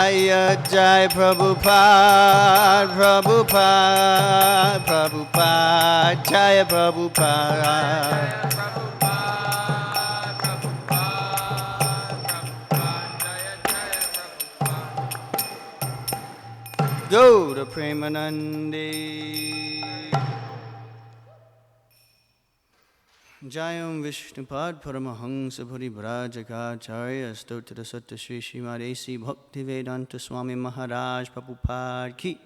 Jai Prabhupada, Prabhupada, Prabhupada, Jai Prabhupada. Go to Premanande. Jayam Vishnupad Paramahansa Parivrajagacharya Stotra Satta Shri Srimadesi Bhaktivedanta Swami Maharaj Prabhupada Ki.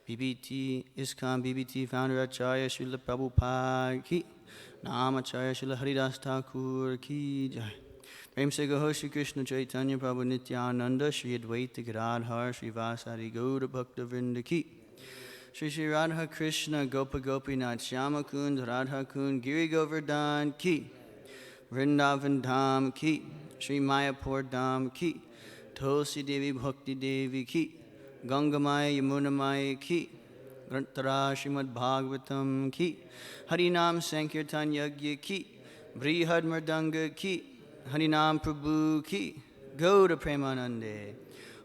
BBT Iskcon BBT founder Acharya Srila Prabhupada Ki. Namacharya Srila Haridas Thakur Ki Jai. Prem se Gaho Shri Krishna Chaitanya Prabhu Nityananda Shri Advaita Giridhari Shri Vasari Gaura Bhakta Vrinda Ki. Shri Shri Radha Krishna Gopa Gopinath Shyama Kund Radha Kund Giri Govardhan Ki. Vrindavan Dham Ki. Shri Mayapur Dham Ki. Tulsi Devi Bhakti Devi Ki. Gangamaya Yamunamaya Ki. Grantara Srimad Bhagavatam Ki. Harinam Sankirtan Yagya Ki. Brihad Mardanga Ki. Harinam Prabhu Ki. Go to Premanande.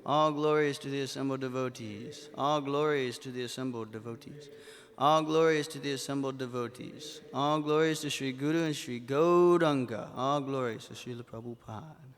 All glories to the assembled devotees. All glories to the assembled devotees. All glories to the assembled devotees. All glories to Sri Guru and Sri Gauranga. All glories to Srila Prabhupada.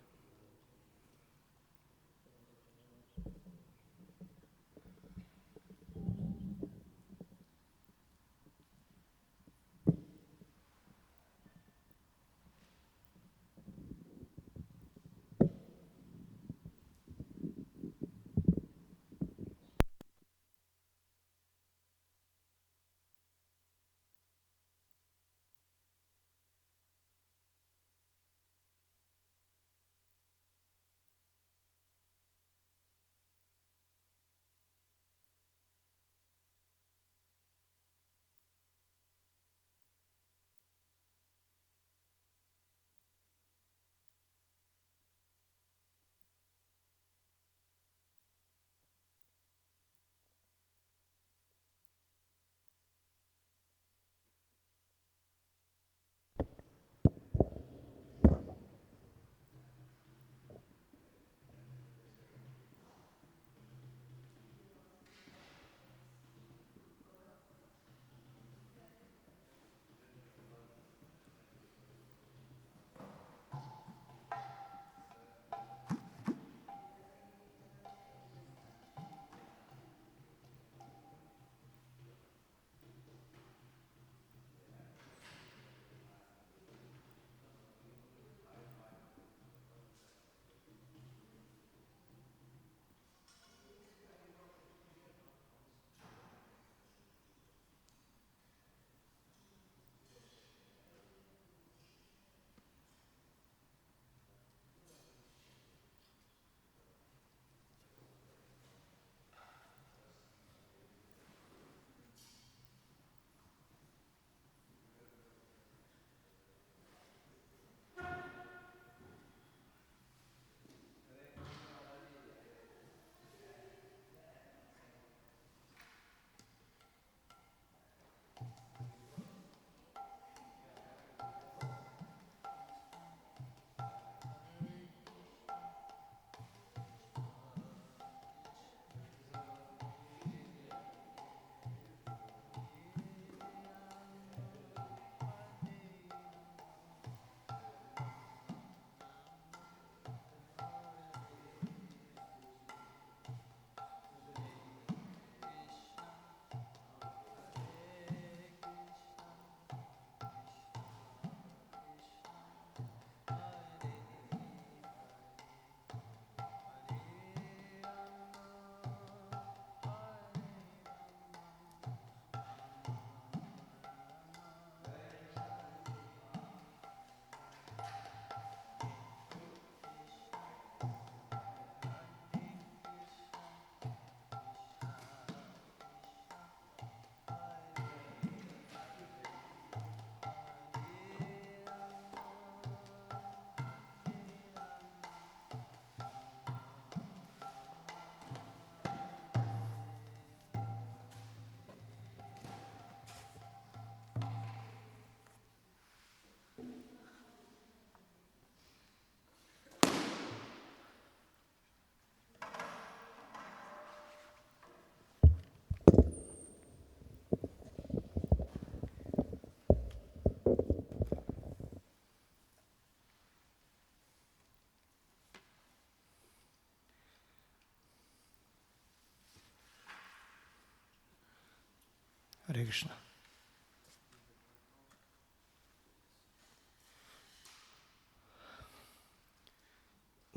Hare Krishna.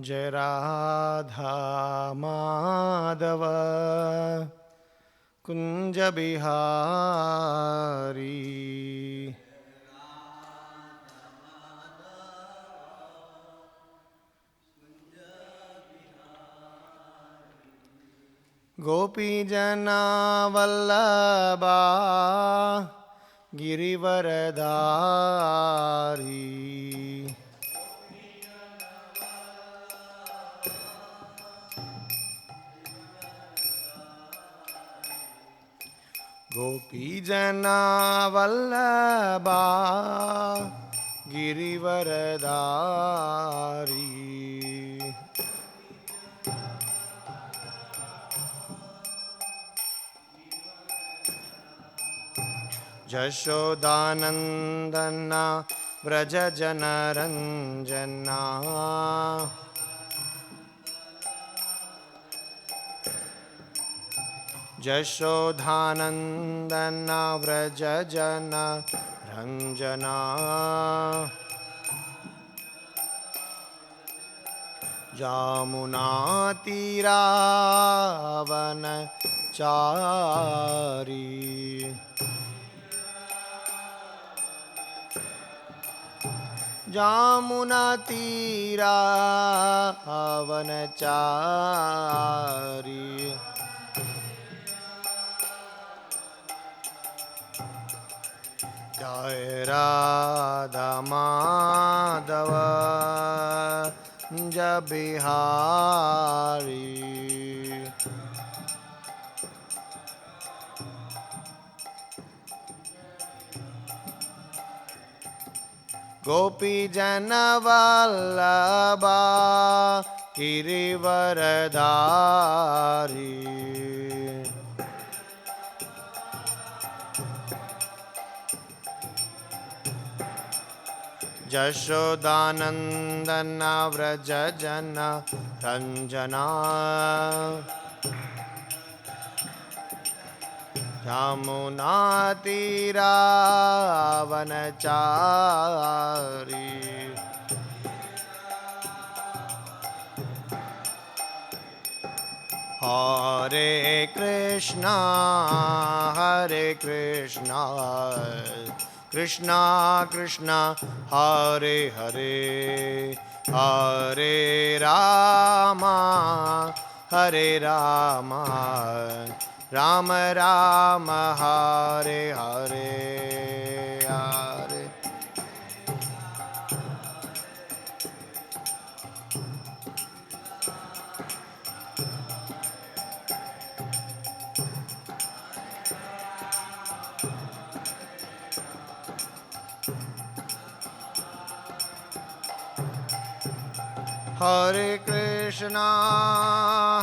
Jai Radha Madhava Kunja Bihari Gopi Jana Vallabha Girivaradari Gopi Jana Vallabha Girivaradari Jashodanandana Vraja Janaranjana Jashodhanandana Vraja Janaranjana Jamunatiravanachari Jamunatiravanachari Jai Radha Madhava Bihari Gopi Jana Vallabha Girivaradari Jashodanandana Vraja Jana Ranjana Jamunatiravanachari Hare Krishna Hare Krishna Krishna Krishna Hare Hare Hare Rama Hare Rama Rama Rama Hare Hare Hare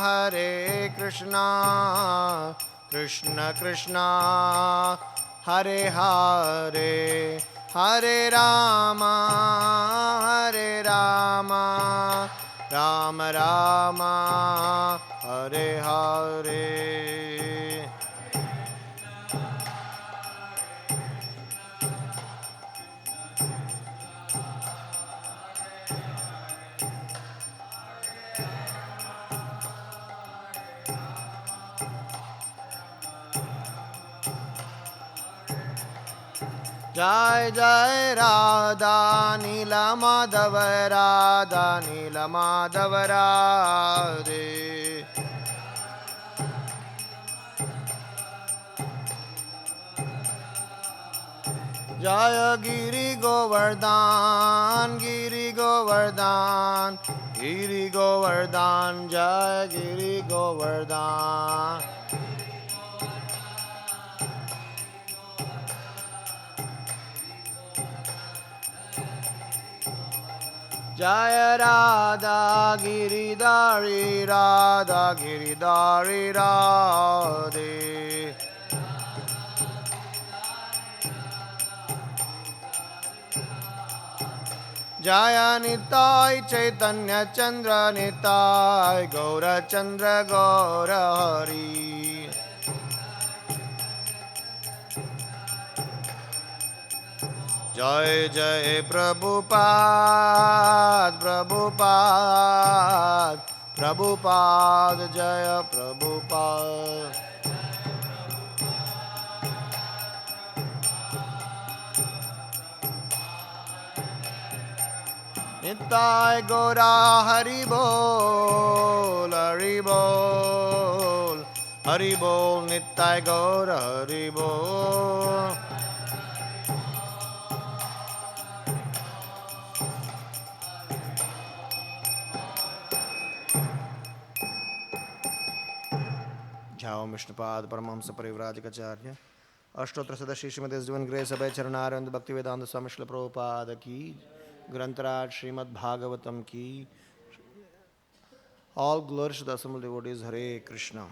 Hare Krishna Krishna Krishna Hare Hare Hare Rama Rama Rama Hare Hare Jai Jai Radha Nila Madhava Radha Nila Madhava Radhe Jaya Giri Govardhan Giri Govardhan Giri Govardhan Jaya Giri Govardhan Jaya Radha Giridhari Radha Giridhari Radhe Jaya Nitai Chaitanya Chandra Nitai Gaura Chandra Gaura Hari Jai Jai Prabhupada, Prabhupada, Prabhupada Jaya Prabhupada. Nittai Gora Hari Bol, Hari Bol, Hari Bol, Nittai Gora Hari Bol. Jao Vishnupad Paramahamsa Parivrajakacarya Ashtotra Sadashi Srimati Divine Grace Abhay Charanarvind Bhakti Vedanta Swami Srila Prabhupada ki Grantaraj Srimad Bhagavatam ki. All glories to the assembled devotees. Hare Krishna.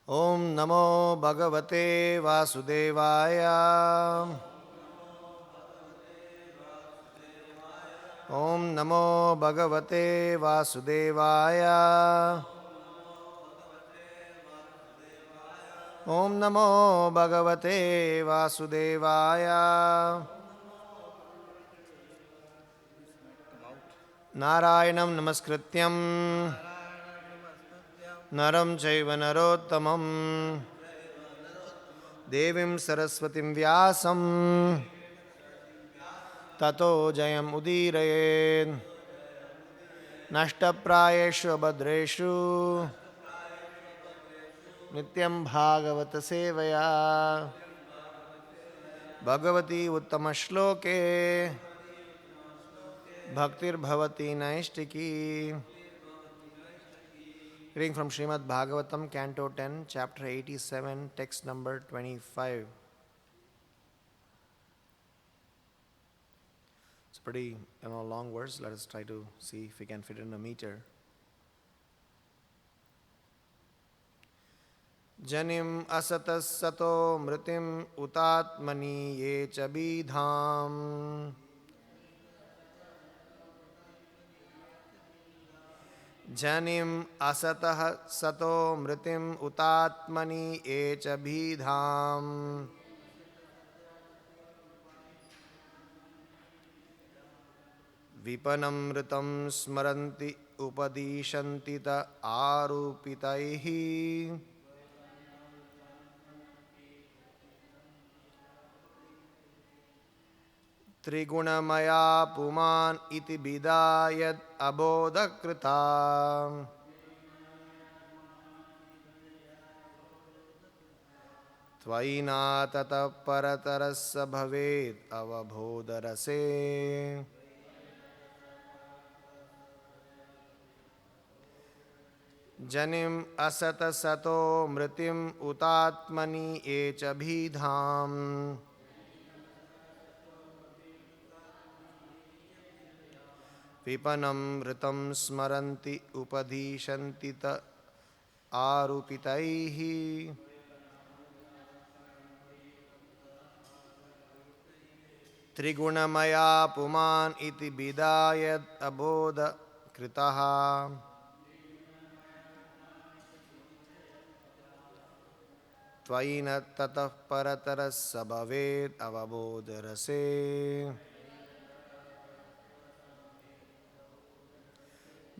Om Namo Bhagavate Vasudevaya. Om Namo Bhagavate Vasudevaya. Om Namo Bhagavate Vasudevaya. Narayanam Namaskrityam Naram Chaiva Narottamam Devim Saraswatim Vyasam Tato Jayam Udirayed Nashtaprayeshu Abhadreshu Nityam Bhagavata Sevaya Bhagavati Uttama Shloke Bhaktir Bhavati Naishtiki. Reading from Srimad Bhagavatam, Canto 10, Chapter 87, Text number 25. It's a pretty long verse. Let us try to see if we can fit it in a meter. Janim asatas sato mritim utatmani ye chabidham. Janim asatah sato mritim utatmani echa bhidham. Vipanamritam smaranti upadishanti ta arupitaihi. Trigunamaya puman iti bidayat abodhakrita. Tvaina tata paratarassa bhavet avabodharase. Janim asata sato mritim utatmani echa bhidham. Vipanam ritam smaranti upadishanti ta arupitaihi. Trigunamaya puman iti bidayat abodha kritaha. Tvaina tatah paratarassa bhavet avabodharase.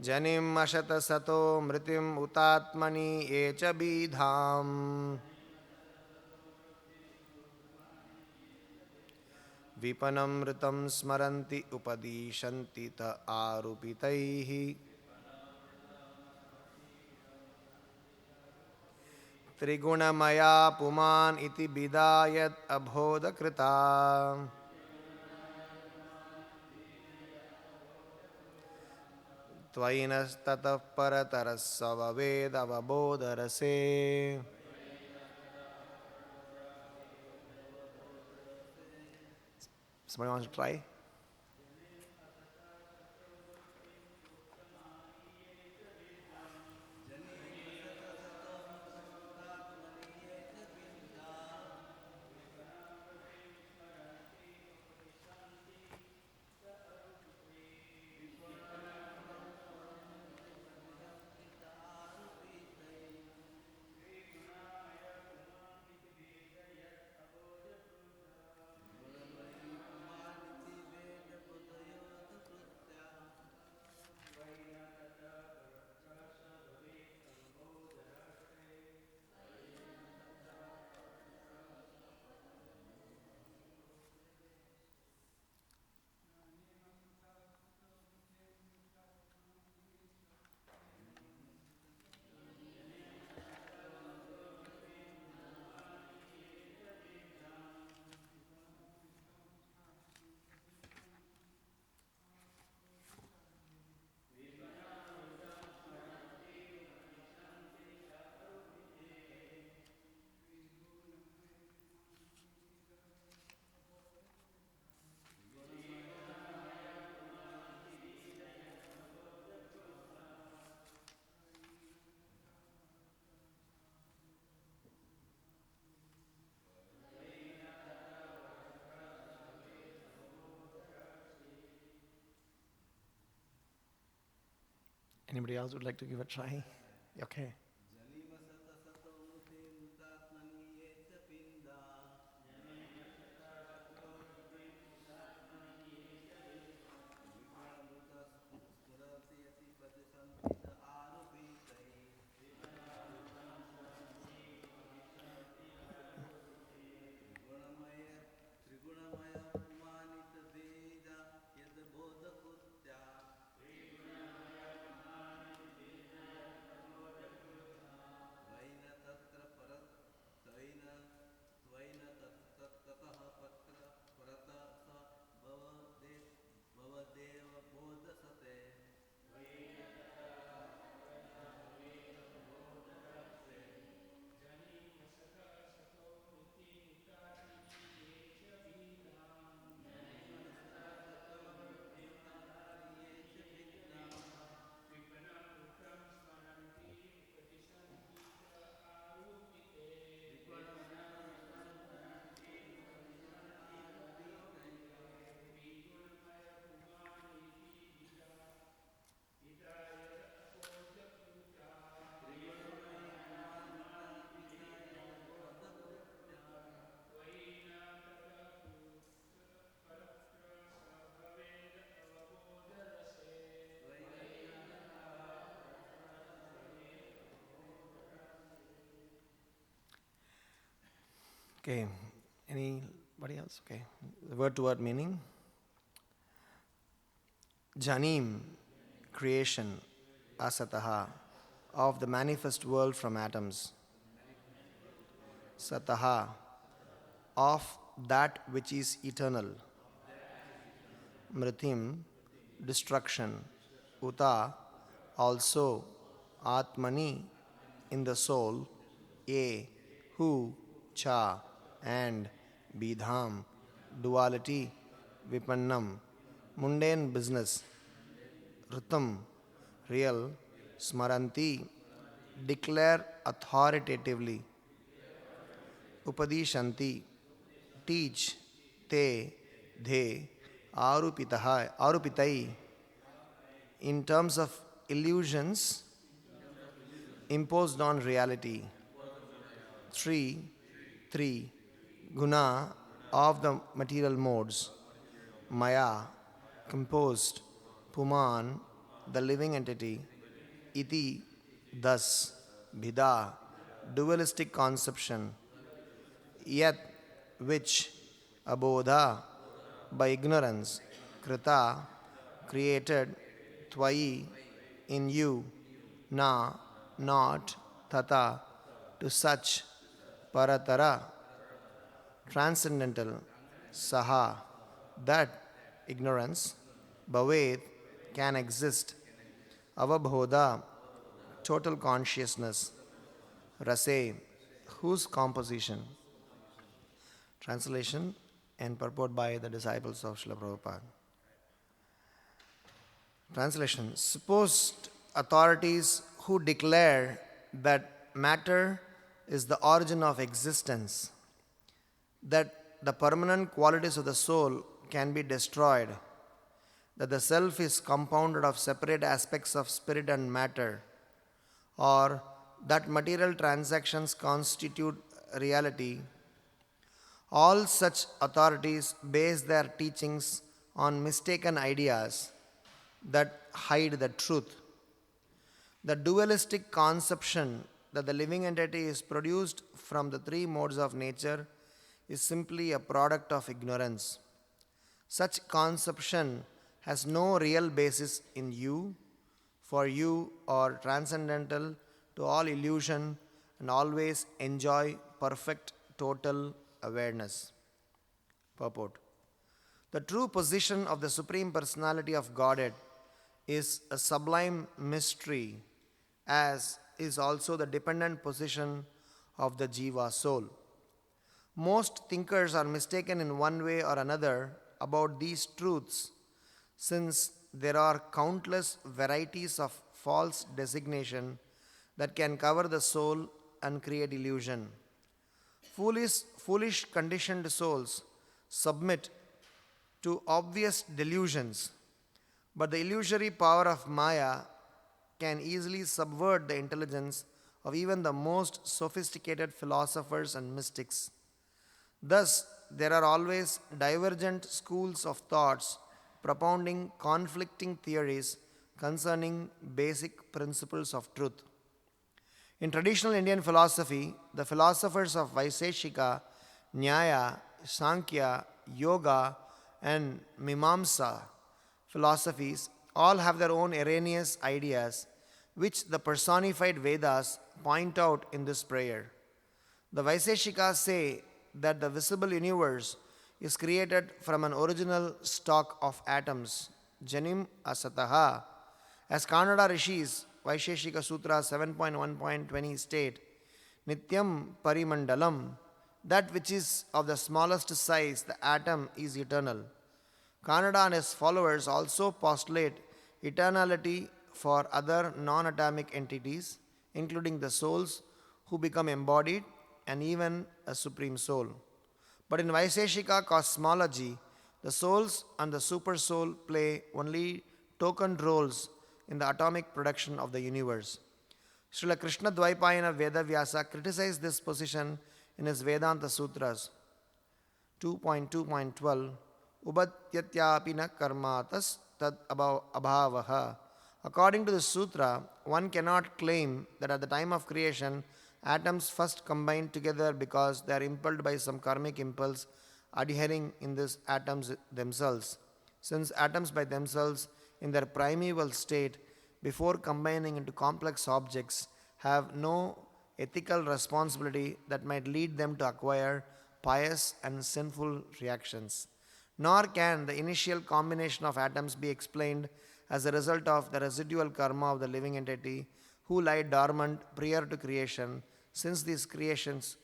Janim ashata sato mritim utatmani echa bidham. Vipanam ritam smaranti upadishanti ta arupitaihi. Trigunamaya puman iti bidayat abhodhakrita. Tvainas-tatah paratarassa bhaved avabodharase. Somebody wants to try? Anybody else would like to give a try? Okay. Okay. Anybody else? Okay. The word to word meaning. Janim, creation, asataha, of the manifest world from atoms. Sataha, of that which is eternal. Mritim, destruction. Uta, also. Atmani, in the soul. A, who. Cha, and. Bidham, duality. Vipannam, mundane business. Ritam, real. Smaranti, declare authoritatively. Upadishanti, teach. Te, they. Arupitai, in terms of illusions imposed on reality. Three, guna, of the material modes. Maya, composed. Puman, the living entity. Iti, thus. Bhida, dualistic conception. Yet, which. Abodha, by ignorance. Krita, created. Tvai, in you. Na, not. Tata, to such. Paratara, transcendental. Saha, that. Ignorance. Bhaved, can exist. Avabhodha, total consciousness. Rase, whose composition. Translation and purport by the disciples of Srila Prabhupada. Translation. Supposed authorities who declare that matter is the origin of existence, that the permanent qualities of the soul can be destroyed, that the self is compounded of separate aspects of spirit and matter, or that material transactions constitute reality, all such authorities base their teachings on mistaken ideas that hide the truth. The dualistic conception that the living entity is produced from the three modes of nature is simply a product of ignorance. Such conception has no real basis in you, for you are transcendental to all illusion and always enjoy perfect total awareness. Purport. The true position of the Supreme Personality of Godhead is a sublime mystery, as is also the dependent position of the Jiva soul. Most thinkers are mistaken in one way or another about these truths, since there are countless varieties of false designation that can cover the soul and create illusion. Foolish conditioned souls submit to obvious delusions, but the illusory power of Maya can easily subvert the intelligence of even the most sophisticated philosophers and mystics. Thus, there are always divergent schools of thoughts propounding conflicting theories concerning basic principles of truth. In traditional Indian philosophy, the philosophers of Vaiseshika, Nyaya, Sankhya, Yoga, and Mimamsa philosophies all have their own erroneous ideas, which the personified Vedas point out in this prayer. The Vaiseshikas say that the visible universe is created from an original stock of atoms, Janim Asataha. As Kannada Rishis, Vaisheshika Sutra 7.1.20 state, Nityam Parimandalam, that which is of the smallest size, the atom, is eternal. Kannada and his followers also postulate eternality for other non atomic entities, including the souls who become embodied and even a supreme soul. But in Vaiseshika cosmology, the souls and the supersoul play only token roles in the atomic production of the universe. Srila Krishna Dvaipayana Vedavyasa criticized this position in his Vedanta Sutras 2.2.12 Ubatyatyapi na karmatas tad abhavaha. According to the sutra, one cannot claim that at the time of creation, atoms first combined together because they are impelled by some karmic impulse adhering in these atoms themselves. Since atoms by themselves, in their primeval state, before combining into complex objects, have no ethical responsibility that might lead them to acquire pious and sinful reactions. Nor can the initial combination of atoms be explained as a result of the residual karma of the living entity who lie dormant prior to creation, since these reactions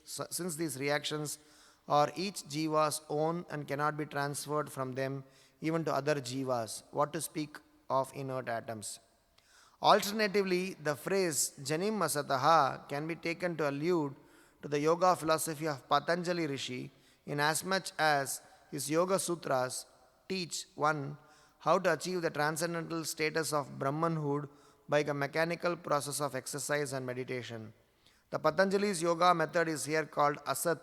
are each jiva's own and cannot be transferred from them even to other jivas, what to speak of inert atoms. Alternatively, the phrase Janim Asataha can be taken to allude to the yoga philosophy of Patanjali Rishi, inasmuch as his Yoga Sutras teach one how to achieve the transcendental status of Brahmanhood by a mechanical process of exercise and meditation. The Patanjali's yoga method is here called Asat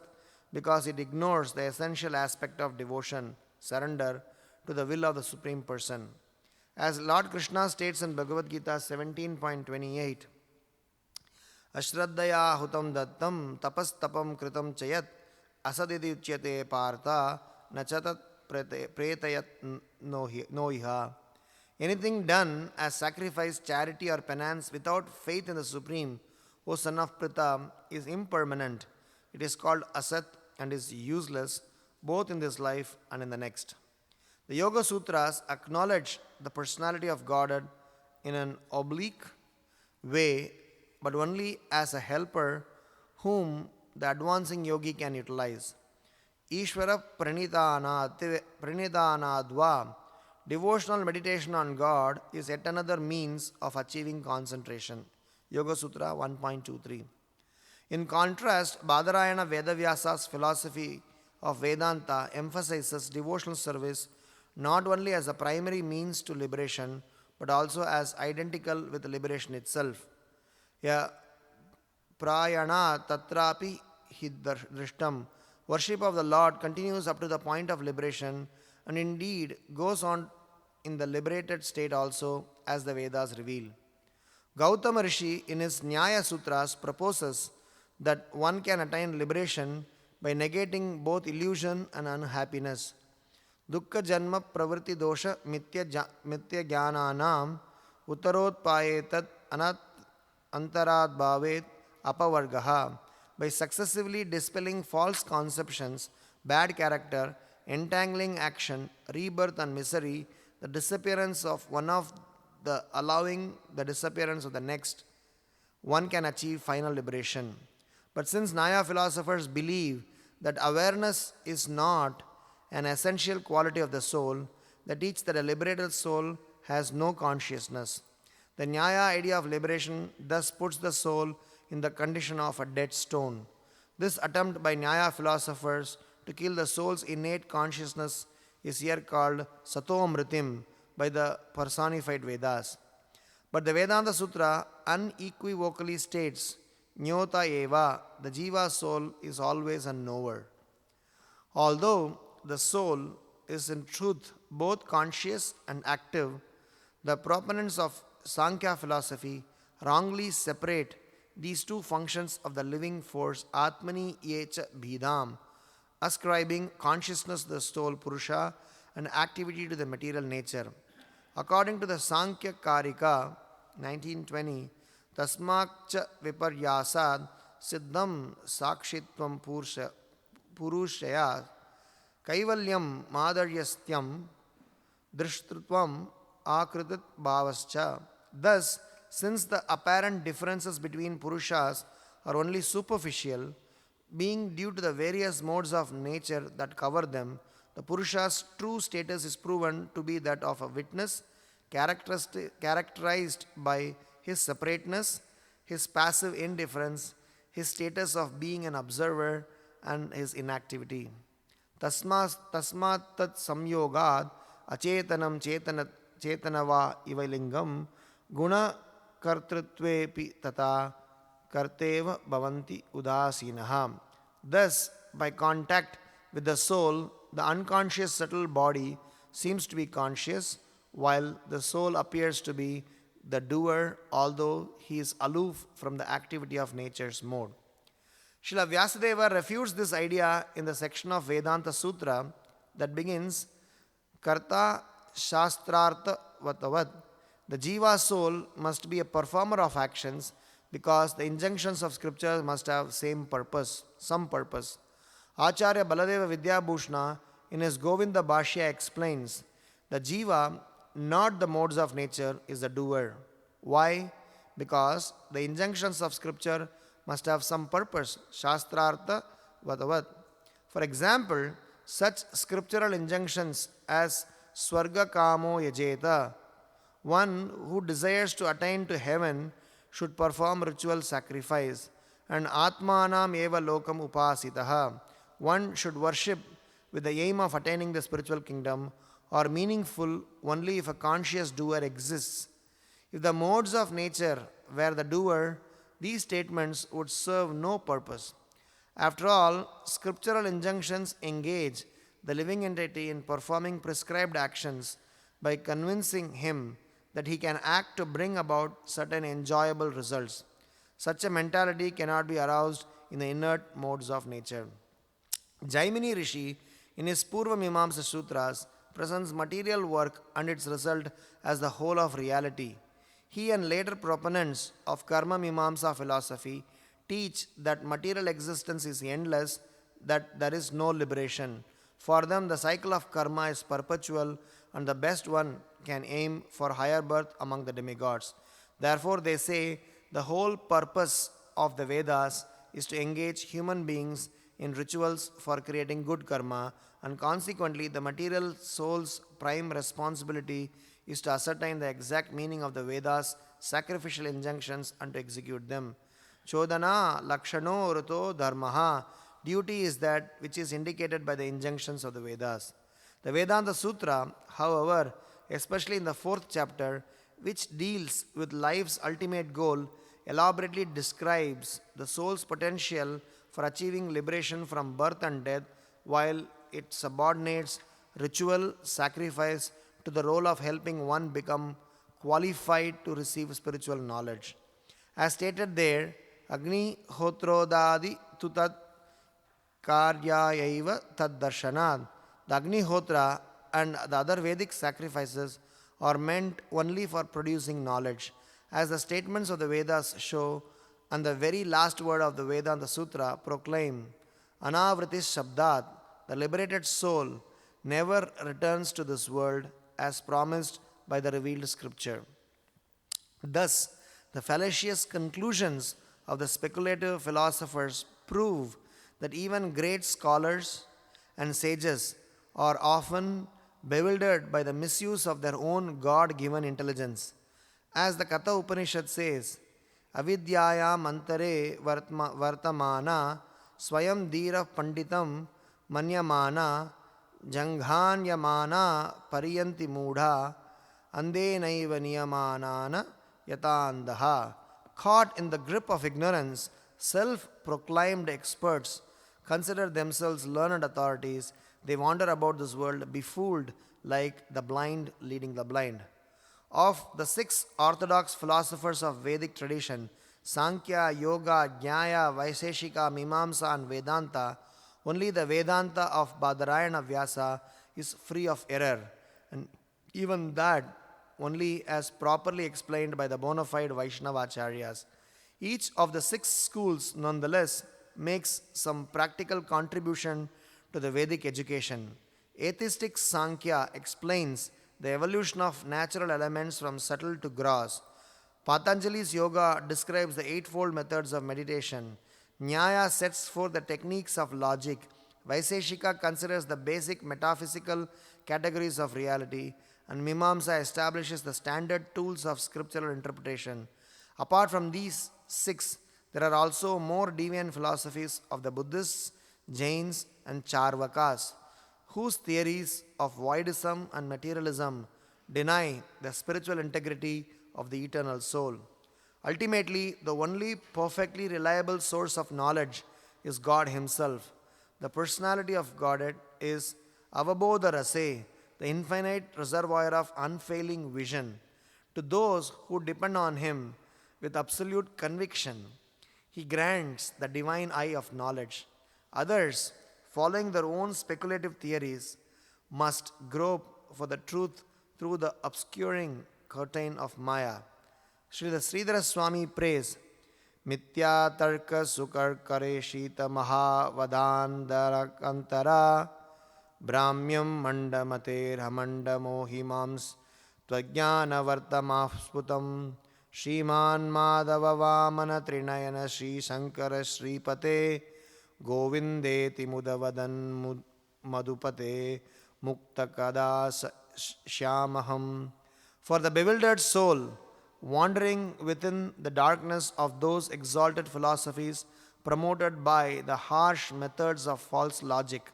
because it ignores the essential aspect of devotion, surrender to the will of the Supreme Person. As Lord Krishna states in Bhagavad Gita 17.28, Ashraddaya hutam dattam tapastapam kritam chayat asadidi uchyate partha nachatat pretayat noiha. Anything done as sacrifice, charity, or penance without faith in the Supreme, O son of Pritha, is impermanent. It is called asat and is useless both in this life and in the next. The Yoga Sutras acknowledge the personality of Godhead in an oblique way, but only as a helper whom the advancing yogi can utilize. Ishvara Pranidhanadva, devotional meditation on God, is yet another means of achieving concentration. Yoga Sutra 1.23. In contrast, Badarayana Vedavyasa's philosophy of Vedanta emphasizes devotional service not only as a primary means to liberation, but also as identical with liberation itself. Ya prayana tatrapi hidrishtam. Worship of the Lord continues up to the point of liberation and indeed goes on in the liberated state also, as the Vedas reveal. Gautama Rishi in his Nyaya Sutras proposes that one can attain liberation by negating both illusion and unhappiness. Dukkha janma pravritti dosha mitya jnananam uttarotpayetat anat antarad bhavet apavargaha. By successively dispelling false conceptions, bad character, entangling action, rebirth and misery, the disappearance of one of the allowing the disappearance of the next, one can achieve final liberation. But since Nyaya philosophers believe that awareness is not an essential quality of the soul, they teach that a liberated soul has no consciousness. The Nyaya idea of liberation thus puts the soul in the condition of a dead stone. This attempt by Nyaya philosophers to kill the soul's innate consciousness is here called Satomritim by the personified Vedas. But the Vedanta Sutra unequivocally states, Nyota eva, the jiva soul is always a knower. Although the soul is in truth both conscious and active, the proponents of Sankhya philosophy wrongly separate these two functions of the living force Atmani Yecha Bhidam, ascribing consciousness to the soul Purusha and activity to the material nature. According to the Sankhya Karika, 1920, Tasmakcha Viparyasad Siddham Sakshitvam Purushaya Kaivalyam Madharyastyam Drishtritvam Akritit Bhavascha. Thus, since the apparent differences between Purushas are only superficial, being due to the various modes of nature that cover them, the Purusha's true status is proven to be that of a witness, characterized by his separateness, his passive indifference, his status of being an observer, and his inactivity. Tasmat tat samyogad acetanam chetanava ivalingam guna kartrutvepi tata karteva bhavanti udasinaha. Thus, by contact with the soul, the unconscious subtle body seems to be conscious, while the soul appears to be the doer, although he is aloof from the activity of nature's mode. Srila Vyasadeva refutes this idea in the section of Vedanta Sutra that begins Karta Shastrartha Vatavad. The Jiva soul must be a performer of actions because the injunctions of scripture must have some purpose. Acharya Baladeva Vidyabhushana in his Govinda Bhashya explains the Jiva, not the modes of nature, is the doer. Why? Because the injunctions of scripture must have some purpose. Shastrartha Vatavat. For example, such scriptural injunctions as Swarga Kamo Yajeta, one who desires to attain to heaven should perform ritual sacrifice, and Atmanam Eva Lokam Upasitaha, one should worship with the aim of attaining the spiritual kingdom, are meaningful only if a conscious doer exists. If the modes of nature were the doer, these statements would serve no purpose. After all, scriptural injunctions engage the living entity in performing prescribed actions by convincing him that he can act to bring about certain enjoyable results. Such a mentality cannot be aroused in the inert modes of nature. Jaimini Rishi, in his Purva Mimamsa Sutras, presents material work and its result as the whole of reality. He and later proponents of Karma Mimamsa philosophy teach that material existence is endless, that there is no liberation. For them, the cycle of karma is perpetual, and the best one can aim for higher birth among the demigods. Therefore, they say the whole purpose of the Vedas is to engage human beings in rituals for creating good karma, and consequently, the material soul's prime responsibility is to ascertain the exact meaning of the Vedas' sacrificial injunctions and to execute them. Chodana lakshano ruto dharmaha. Duty is that which is indicated by the injunctions of the Vedas. The Vedanta Sutra, however, especially in the 4th chapter, which deals with life's ultimate goal, elaborately describes the soul's potential for achieving liberation from birth and death, while it subordinates ritual sacrifice to the role of helping one become qualified to receive spiritual knowledge. As stated there, Agni Hotrodadi Tutat Karyayaiva Tad Darshanad. The Agnihotra and the other Vedic sacrifices are meant only for producing knowledge. As the statements of the Vedas show, and the very last word of the Vedanta Sutra proclaim, Anavritis Shabdat, the liberated soul never returns to this world as promised by the revealed scripture. Thus, the fallacious conclusions of the speculative philosophers prove that even great scholars and sages are often bewildered by the misuse of their own God-given intelligence. As the Katha Upanishad says, Avidyaya mantare vartamana swayam dhira panditam manyamana janghanyamana pariyanti mudha ande naiva niyamanana yatandaha. Caught in the grip of ignorance, self-proclaimed experts consider themselves learned authorities. They wander about this world befooled like the blind leading the blind. Of the six orthodox philosophers of Vedic tradition, Sankhya, Yoga, Jnaya, Vaiseshika, Mimamsa, and Vedanta, only the Vedanta of Badarayana Vyasa is free of error, and even that only as properly explained by the bona fide Vaishnavacharyas. Each of the six schools, nonetheless, makes some practical contribution to the Vedic education. Atheistic Sankhya explains the evolution of natural elements from subtle to gross. Patanjali's yoga describes the eightfold methods of meditation. Nyaya sets forth the techniques of logic. Vaiseshika considers the basic metaphysical categories of reality. And Mimamsa establishes the standard tools of scriptural interpretation. Apart from these six, there are also more deviant philosophies of the Buddhists, Jains, and Charvakas, whose theories of voidism and materialism deny the spiritual integrity of the eternal soul. Ultimately, the only perfectly reliable source of knowledge is God Himself. The personality of Godhead is Avabodha Rase, the infinite reservoir of unfailing vision. To those who depend on Him with absolute conviction, He grants the divine eye of knowledge. Others, following their own speculative theories, must grope for the truth through the obscuring curtain of Maya. Srila Sridhara Swami prays, Mithya tarka sukar kare shita mahavadandara brahmyam mandamater hamandamo himams tvajnana vartamah Shriman Madhava Vamana Trinayana Shri Shankara Sripate Govindeti Mudavadan Madhupate Muktakada Shyamaham. For the bewildered soul, wandering within the darkness of those exalted philosophies promoted by the harsh methods of false logic,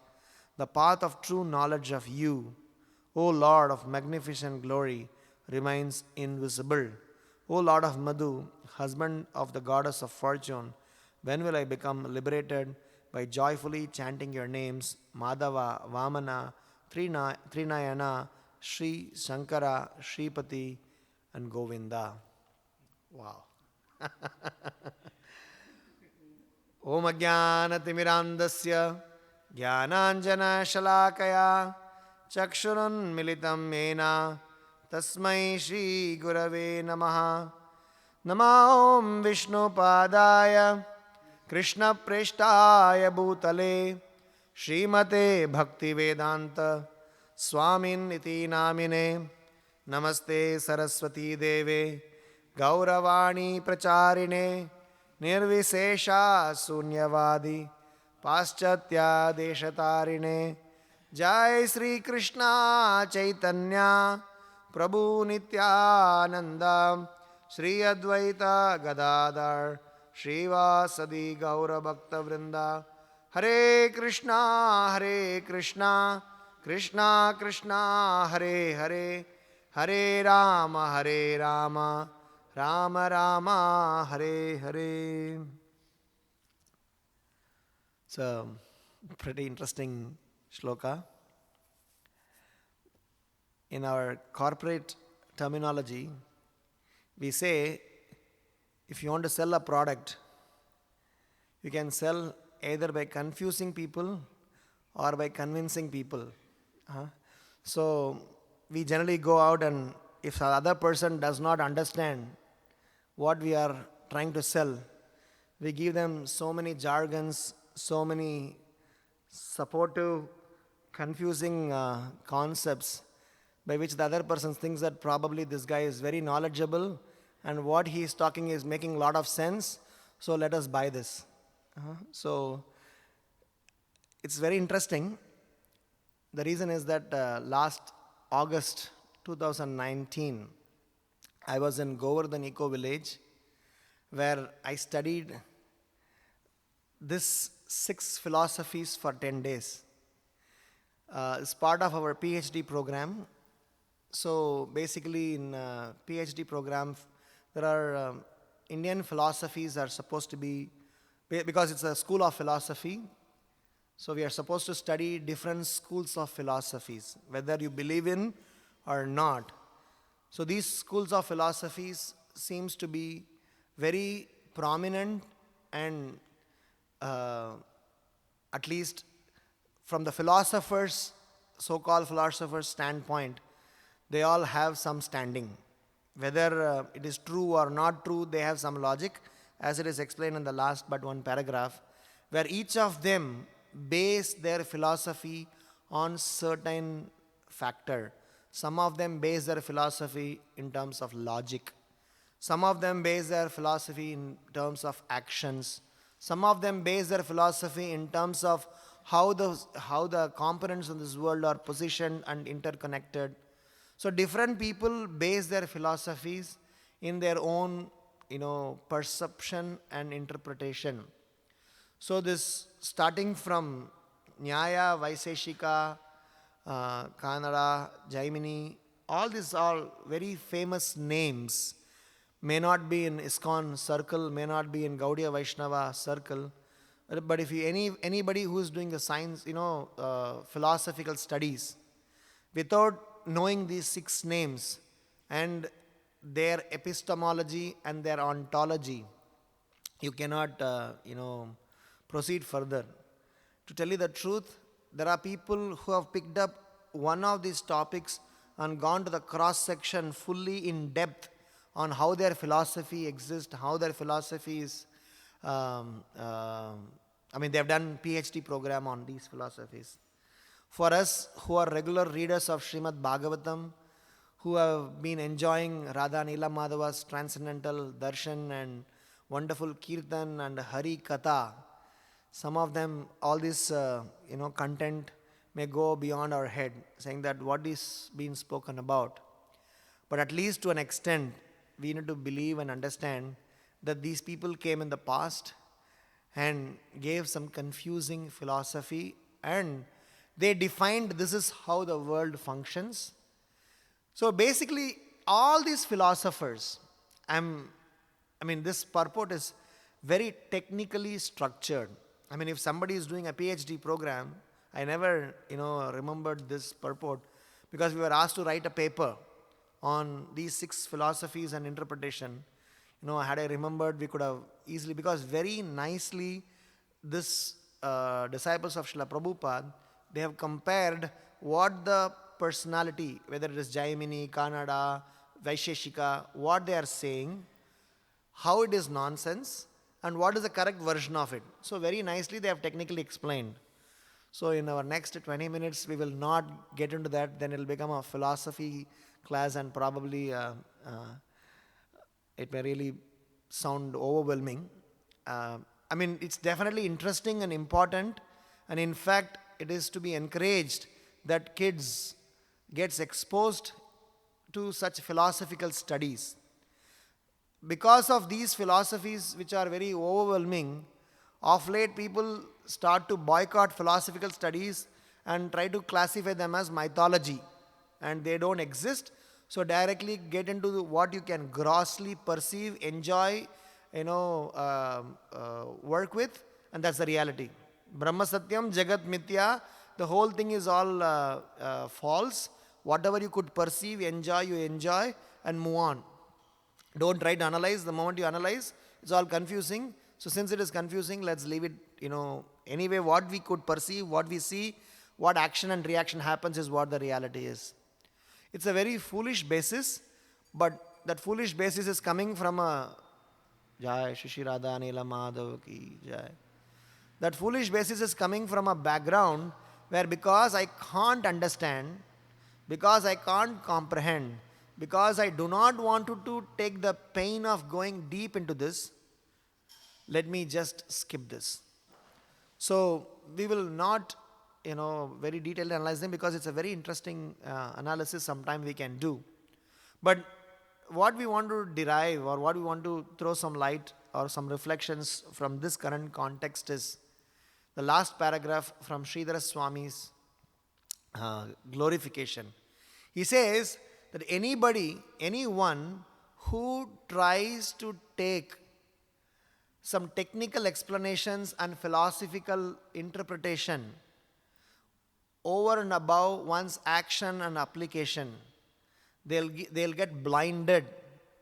the path of true knowledge of you, O Lord of magnificent glory, remains invisible. O Lord of Madhu, husband of the goddess of fortune, when will I become liberated by joyfully chanting your names, Madhava, Vamana, Trinayana, Sri Shankara, Sripati, and Govinda? Wow. Om Ajnanatimirandasya Jnananjana Shalakaya Chakshurun Militam Mena Tasmai Shri Gurave Namaha. Nama Om Vishnu Padaya Krishna Preshtaya Bhutale Srimate Bhakti Vedanta Swamin Iti Namine. Namaste Saraswati Deve Gauravani Pracharine Nirvisesha Sunyavadi Paschatya Deshatarine. Jai Sri Krishna Chaitanya Prabhu Nityananda Shri Advaita Gadadhar Srivasadi Gaura Bhakta Vrinda. Hare Krishna Krishna Krishna Hare Hare, Hare Rama Rama Rama Hare Hare. It's a pretty interesting shloka. In our corporate terminology, we say if you want to sell a product, you can sell either by confusing people or by convincing people. So we generally go out, and if the other person does not understand what we are trying to sell, we give them so many jargons, so many supportive, confusing concepts by which the other person thinks that probably this guy is very knowledgeable and what he is talking is making a lot of sense, so let us buy this. So it's very interesting. The reason is that last August 2019, I was in Govardhan Eco Village where I studied this 6 philosophies for 10 days. It's part of our PhD program. So basically in PhD program, there are Indian philosophies are supposed to be, because it's a school of philosophy, so we are supposed to study different schools of philosophies, whether you believe in or not. So these schools of philosophies seems to be very prominent, and at least from the philosophers, so-called philosophers' standpoint, they all have some standing. Whether it is true or not true, they have some logic, as it is explained in the last but one paragraph, where each of them base their philosophy on certain factor. Some of them base their philosophy in terms of logic. Some of them base their philosophy in terms of actions. Some of them base their philosophy in terms of how the components in this world are positioned and interconnected. So different people base their philosophies in their own, perception and interpretation. So this, starting from Nyaya, Vaiseshika, Kannada, Jaimini, all these are very famous names. May not be in Iskcon circle, may not be in Gaudiya Vaishnava circle, but if anybody who is doing the science, philosophical studies, without knowing these 6 names and their epistemology and their ontology, you cannot, proceed further. To tell you the truth, there are people who have picked up one of these topics and gone to the cross section fully in depth on how their philosophy exists, how their philosophy is. They've done PhD program on these philosophies. For us who are regular readers of Srimad Bhagavatam, who have been enjoying Radha Nila Madhava's transcendental darshan and wonderful kirtan and Hari Katha, some of them, all this content may go beyond our head, saying that what is being spoken about. But at least to an extent, we need to believe and understand that these people came in the past and gave some confusing philosophy, and they defined this is how the world functions. So basically, all these philosophers, this purport is very technically structured. If somebody is doing a PhD program, I never, remembered this purport, because we were asked to write a paper on these 6 philosophies and interpretation. Had I remembered, we could have easily, because very nicely this disciples of Srila Prabhupada, they have compared what the personality, whether it is Jaimini, Kannada, Vaisheshika, what they are saying, how it is nonsense, and what is the correct version of it. So very nicely they have technically explained. So in our next 20 minutes, we will not get into that. Then it will become a philosophy class, and probably it may really sound overwhelming. It's definitely interesting and important, and in fact, it is to be encouraged that kids gets exposed to such philosophical studies. Because of these philosophies, which are very overwhelming, of late people start to boycott philosophical studies and try to classify them as mythology, and they don't exist. So directly get into what you can grossly perceive, enjoy, work with, and that's the reality. Brahma Satyam, Jagat Mithya, the whole thing is all false. Whatever you could perceive, enjoy, you enjoy, and move on. Don't try to analyze. The moment you analyze, it's all confusing. So since it is confusing, let's leave it, anyway, what we could perceive, what we see, what action and reaction happens is what the reality is. It's a very foolish basis, but that foolish basis is coming from a Jai Shishi Radha Nila Madhav Ki Jai. That foolish basis is coming from a background where, because I can't understand, because I can't comprehend, because I do not want to take the pain of going deep into this, let me just skip this. So we will not, very detailed analyze them, because it's a very interesting analysis sometime we can do. But what we want to derive, or what we want to throw some light or some reflections from this current context, is the last paragraph from Sridhara Swami's glorification. He says that anyone who tries to take some technical explanations and philosophical interpretation over and above one's action and application, they'll get blinded,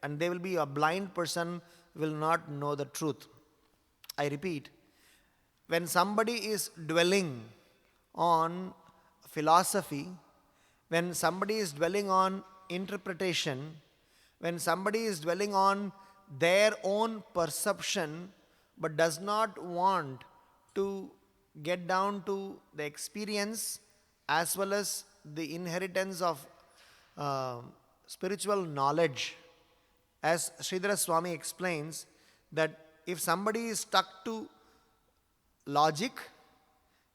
and they will be a blind person, will not know the truth. I repeat, when somebody is dwelling on philosophy, when somebody is dwelling on interpretation, when somebody is dwelling on their own perception but does not want to get down to the experience as well as the inheritance of spiritual knowledge, as Sridhara Swami explains, that if somebody is stuck to logic,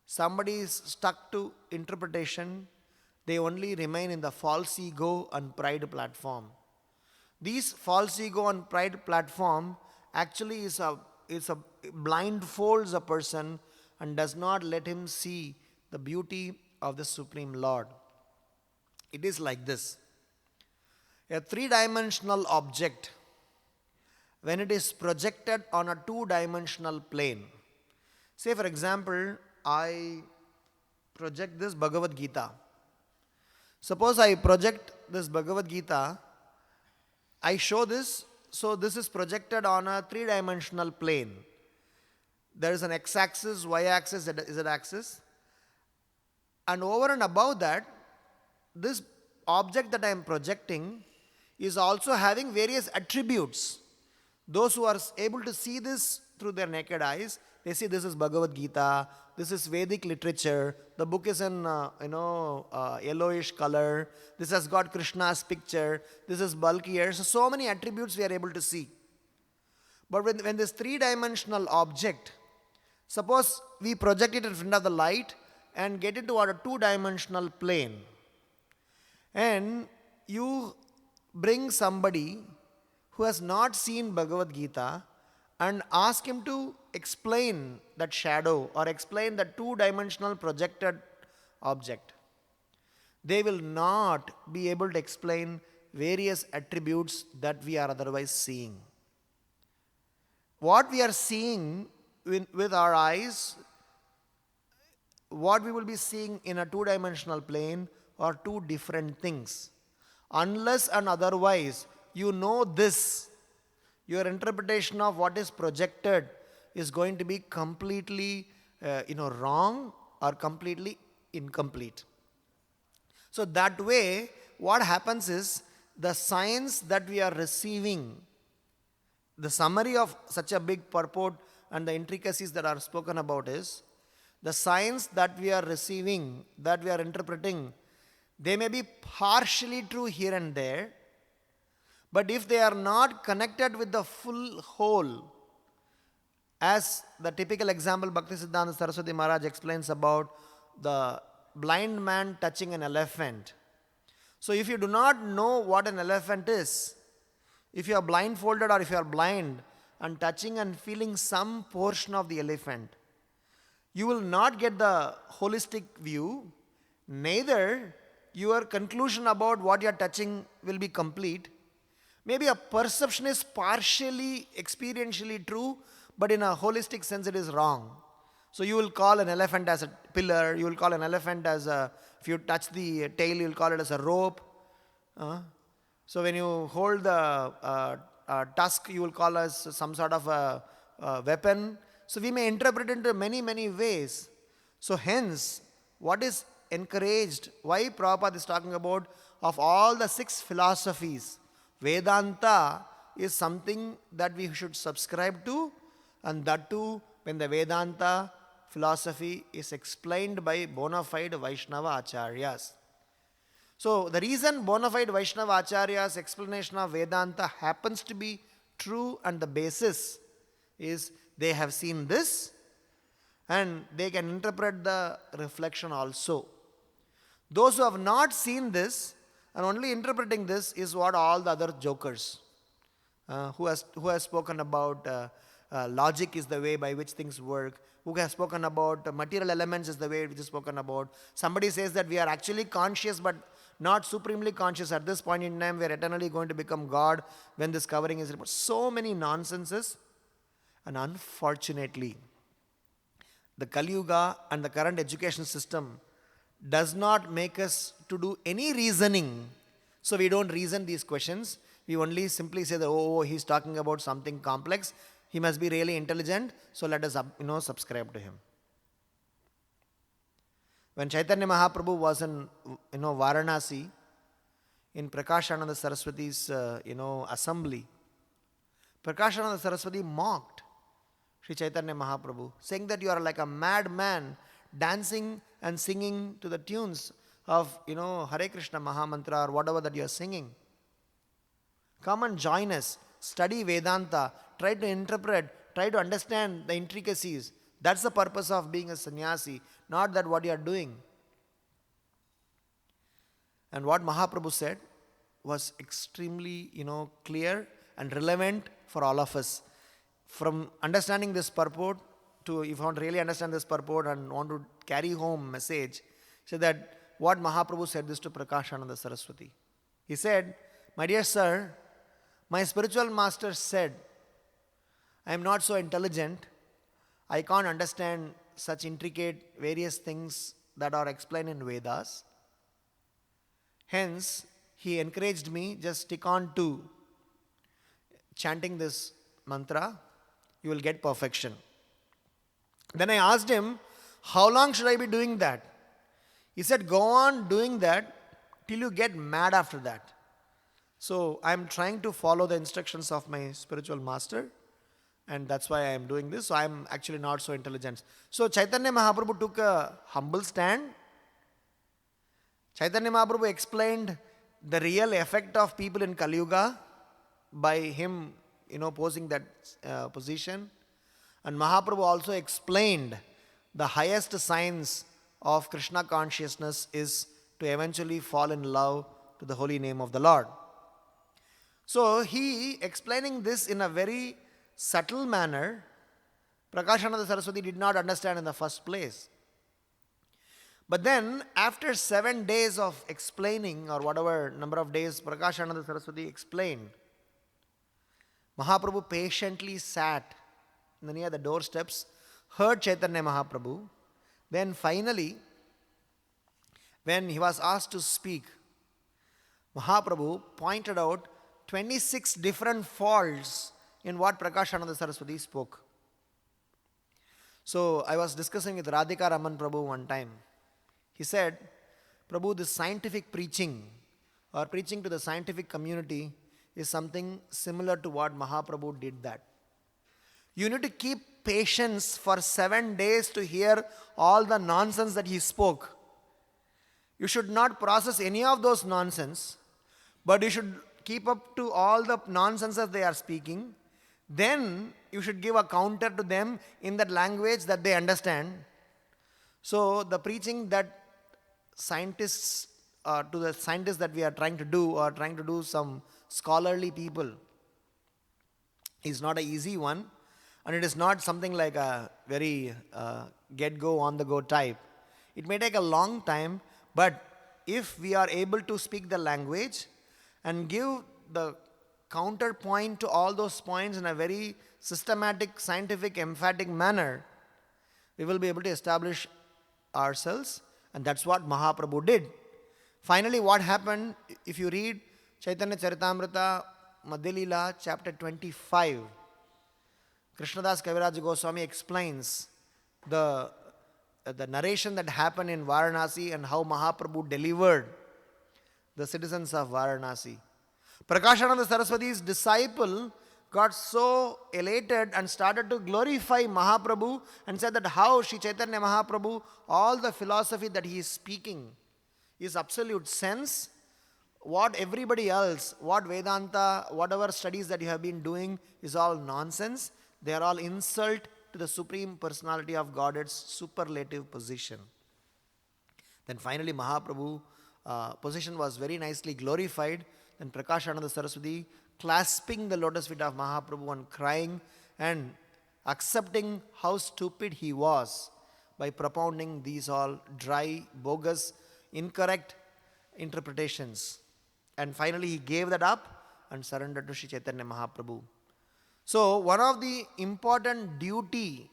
somebody is stuck to interpretation, they only remain in the false ego and pride platform. These false ego and pride platform actually is a blindfolds a person and does not let him see the beauty of the Supreme Lord. It is like this. A three-dimensional object, when it is projected on a two-dimensional plane, say for example, I project this Bhagavad Gita. Suppose I project this Bhagavad Gita, I show this, so this is projected on a three-dimensional plane. There is an x-axis, y-axis, z-axis. And over and above that, this object that I am projecting is also having various attributes. Those who are able to see this through their naked eyes, they see this is Bhagavad Gita, this is Vedic literature, the book is in yellowish color, this has got Krishna's picture, this is bulkier. So many attributes we are able to see. But when this three-dimensional object, suppose we project it in front of the light and get into a two-dimensional plane, and you bring somebody who has not seen Bhagavad Gita and ask him to explain that shadow or explain the two-dimensional projected object, they will not be able to explain various attributes that we are otherwise seeing. What we are seeing with our eyes, what we will be seeing in a two-dimensional plane are two different things. Unless and otherwise you know this, your interpretation of what is projected is going to be completely wrong or completely incomplete. So that way, what happens is, the science that we are receiving, the summary of such a big purport and the intricacies that are spoken about is, the science that we are receiving, that we are interpreting, they may be partially true here and there, but if they are not connected with the full whole, as the typical example Bhaktisiddhanta Saraswati Maharaj explains about the blind man touching an elephant. So if you do not know what an elephant is, if you are blindfolded or if you are blind and touching and feeling some portion of the elephant, you will not get the holistic view, neither your conclusion about what you are touching will be complete. Maybe a perception is partially experientially true, but in a holistic sense it is wrong. So you will call an elephant as a pillar, you will call an elephant as if you touch the tail, you will call it as a rope. So when you hold the tusk, you will call as some sort of a weapon. So we may interpret it into many, many ways. So hence, what is encouraged, why Prabhupada is talking about, of all the 6 philosophies, Vedanta is something that we should subscribe to, and that too when the Vedanta philosophy is explained by bona fide Vaishnava Acharyas. So the reason bona fide Vaishnava Acharya's explanation of Vedanta happens to be true and the basis is they have seen this and they can interpret the reflection also. Those who have not seen this and only interpreting this is what all the other jokers who has spoken about logic is the way by which things work, who has spoken about material elements is the way which is spoken about. Somebody says that we are actually conscious but not supremely conscious. At this point in time, we are eternally going to become God when this covering is removed. So many nonsenses. And unfortunately, the Kali Yuga and the current education system does not make us to do any reasoning. So we don't reason these questions. We only simply say that, oh, he's talking about something complex. He must be really intelligent. So let us, subscribe to him. When Chaitanya Mahaprabhu was in, Varanasi, in Prakashananda Saraswati's, assembly, Prakashananda Saraswati mocked Sri Chaitanya Mahaprabhu, saying that you are like a madman dancing and singing to the tunes of, Hare Krishna Mahamantra or whatever that you are singing. Come and join us, study Vedanta, try to interpret, try to understand the intricacies. That's the purpose of being a sannyasi, not that what you are doing. And what Mahaprabhu said was extremely, clear and relevant for all of us. From understanding this purport to, if you want to really understand this purport and want to carry home message, so that what Mahaprabhu said this to Prakashananda Saraswati. He said, my dear sir, my spiritual master said, I am not so intelligent. I can't understand such intricate various things that are explained in Vedas. Hence, he encouraged me, just stick on to chanting this mantra. You will get perfection. Then I asked him, how long should I be doing that? He said, go on doing that till you get mad after that. So I am trying to follow the instructions of my spiritual master, and that's why I am doing this. So I am actually not so intelligent. So Chaitanya Mahaprabhu took a humble stand. Chaitanya Mahaprabhu explained the real effect of people in Kali Yuga by him, posing that position. And Mahaprabhu also explained the highest signs of Krishna consciousness is to eventually fall in love to the holy name of the Lord. So he, explaining this in a very subtle manner, Prakashananda Saraswati did not understand in the first place. But then, after 7 days of explaining, or whatever number of days Prakashananda Saraswati explained, Mahaprabhu patiently sat near the doorsteps, heard Chaitanya Mahaprabhu. Then finally, when he was asked to speak, Mahaprabhu pointed out 26 different faults in what Prakashananda Saraswati spoke. So I was discussing with Radhika Raman Prabhu one time. He said, Prabhu, this scientific preaching or preaching to the scientific community is something similar to what Mahaprabhu did that. You need to keep patience for 7 days to hear all the nonsense that he spoke. You should not process any of those nonsense, but you should keep up to all the nonsense that they are speaking. Then you should give a counter to them in that language that they understand. So the preaching that scientists, to the scientists that we are trying to do, or trying to do some scholarly people, is not an easy one. And it is not something like a very get-go, on-the-go type. It may take a long time, but if we are able to speak the language and give the counterpoint to all those points in a very systematic, scientific, emphatic manner, we will be able to establish ourselves. And that's what Mahaprabhu did. Finally, what happened, if you read Chaitanya Charitamrita, Madhya Leela, chapter 25, Krishnadas Kaviraj Goswami explains the narration that happened in Varanasi and how Mahaprabhu delivered the citizens of Varanasi. Prakashananda Saraswati's disciple got so elated and started to glorify Mahaprabhu and said that how Sri Chaitanya Mahaprabhu, all the philosophy that he is speaking is absolute sense. What everybody else, what Vedanta, whatever studies that you have been doing is all nonsense. They are all insult to the Supreme Personality of Godhead's superlative position. Then finally Mahaprabhu's position was very nicely glorified. Then Prakashananda Saraswati, clasping the lotus feet of Mahaprabhu and crying and accepting how stupid he was by propounding these all dry, bogus, incorrect interpretations. And finally he gave that up and surrendered to Sri Chaitanya Mahaprabhu. So one of the important duty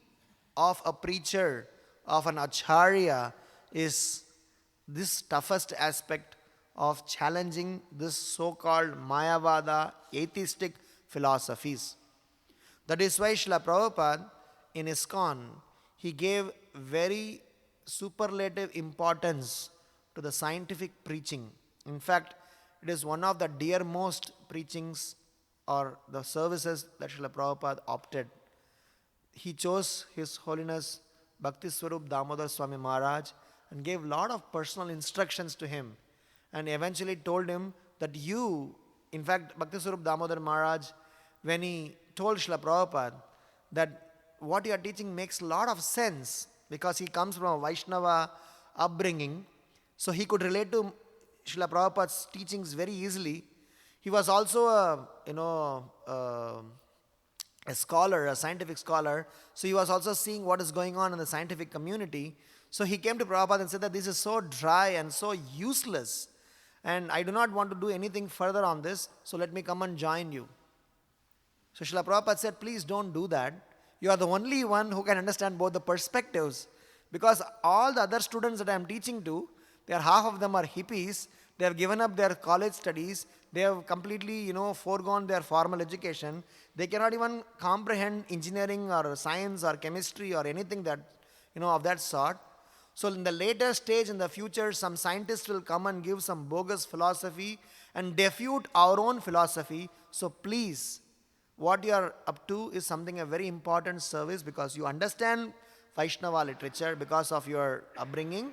of a preacher, of an acharya, is this toughest aspect of challenging this so-called Mayavada atheistic philosophies. That is why Srila Prabhupada in Iskcon, he gave very superlative importance to the scientific preaching. In fact, it is one of the dearmost preachings or the services that Srila Prabhupada opted. He chose His Holiness Bhakti Swarup Damodar Swami Maharaj and gave a lot of personal instructions to him, and eventually told him that in fact, Bhakti Swarup Damodar Maharaj, when he told Srila Prabhupada that what you are teaching makes a lot of sense, because he comes from a Vaishnava upbringing, so he could relate to Srila Prabhupada's teachings very easily. He was also a scholar, a scientific scholar, so he was also seeing what is going on in the scientific community. So he came to Prabhupada and said that this is so dry and so useless, and I do not want to do anything further on this, so let me come and join you. So Srila Prabhupada said, please don't do that. You are the only one who can understand both the perspectives, because all the other students that I am teaching to, half of them are hippies. They have given up their college studies. They have completely, foregone their formal education. They cannot even comprehend engineering or science or chemistry or anything that, of that sort. So in the later stage, in the future, some scientists will come and give some bogus philosophy and defute our own philosophy. So please, what you are up to is something a very important service, because you understand Vaishnava literature because of your upbringing.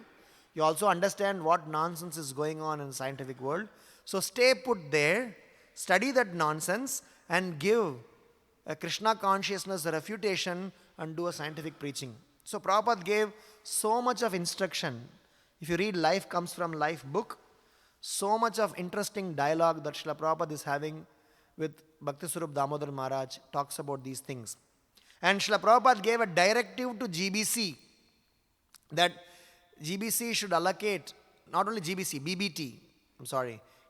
You also understand what nonsense is going on in the scientific world. So stay put there, study that nonsense, and give a Krishna consciousness refutation and do a scientific preaching. So Prabhupada gave so much of instruction. If you read Life Comes From Life book, so much of interesting dialogue that Srila Prabhupada is having with Bhakti Swarup Damodar Maharaj talks about these things. And Srila Prabhupada gave a directive to GBC that GBC should allocate, not only GBC, BBT,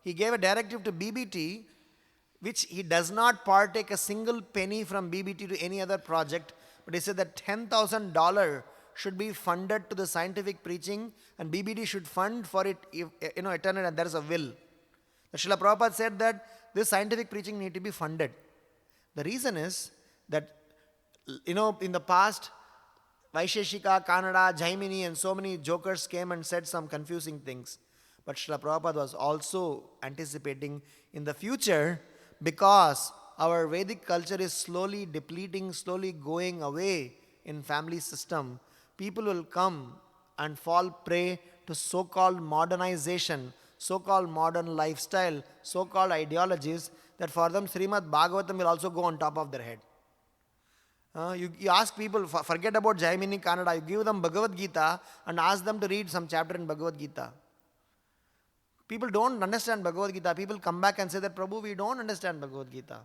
he gave a directive to BBT, which he does not partake a single penny from BBT to any other project, but he said that $10,000 should be funded to the scientific preaching, and BBT should fund for it, eternal, and there is a will. The Srila Prabhupada said that this scientific preaching need to be funded. The reason is that, in the past, Vaisheshika, Kannada, Jaimini, and so many jokers came and said some confusing things. But Srila Prabhupada was also anticipating in the future, because our Vedic culture is slowly depleting, slowly going away in family system, people will come and fall prey to so-called modernization, so-called modern lifestyle, so-called ideologies, that for them Srimad Bhagavatam will also go on top of their head. You ask people, forget about Jaimini, Kannada, you give them Bhagavad Gita and ask them to read some chapter in Bhagavad Gita. People don't understand Bhagavad Gita. People come back and say that, Prabhu, we don't understand Bhagavad Gita.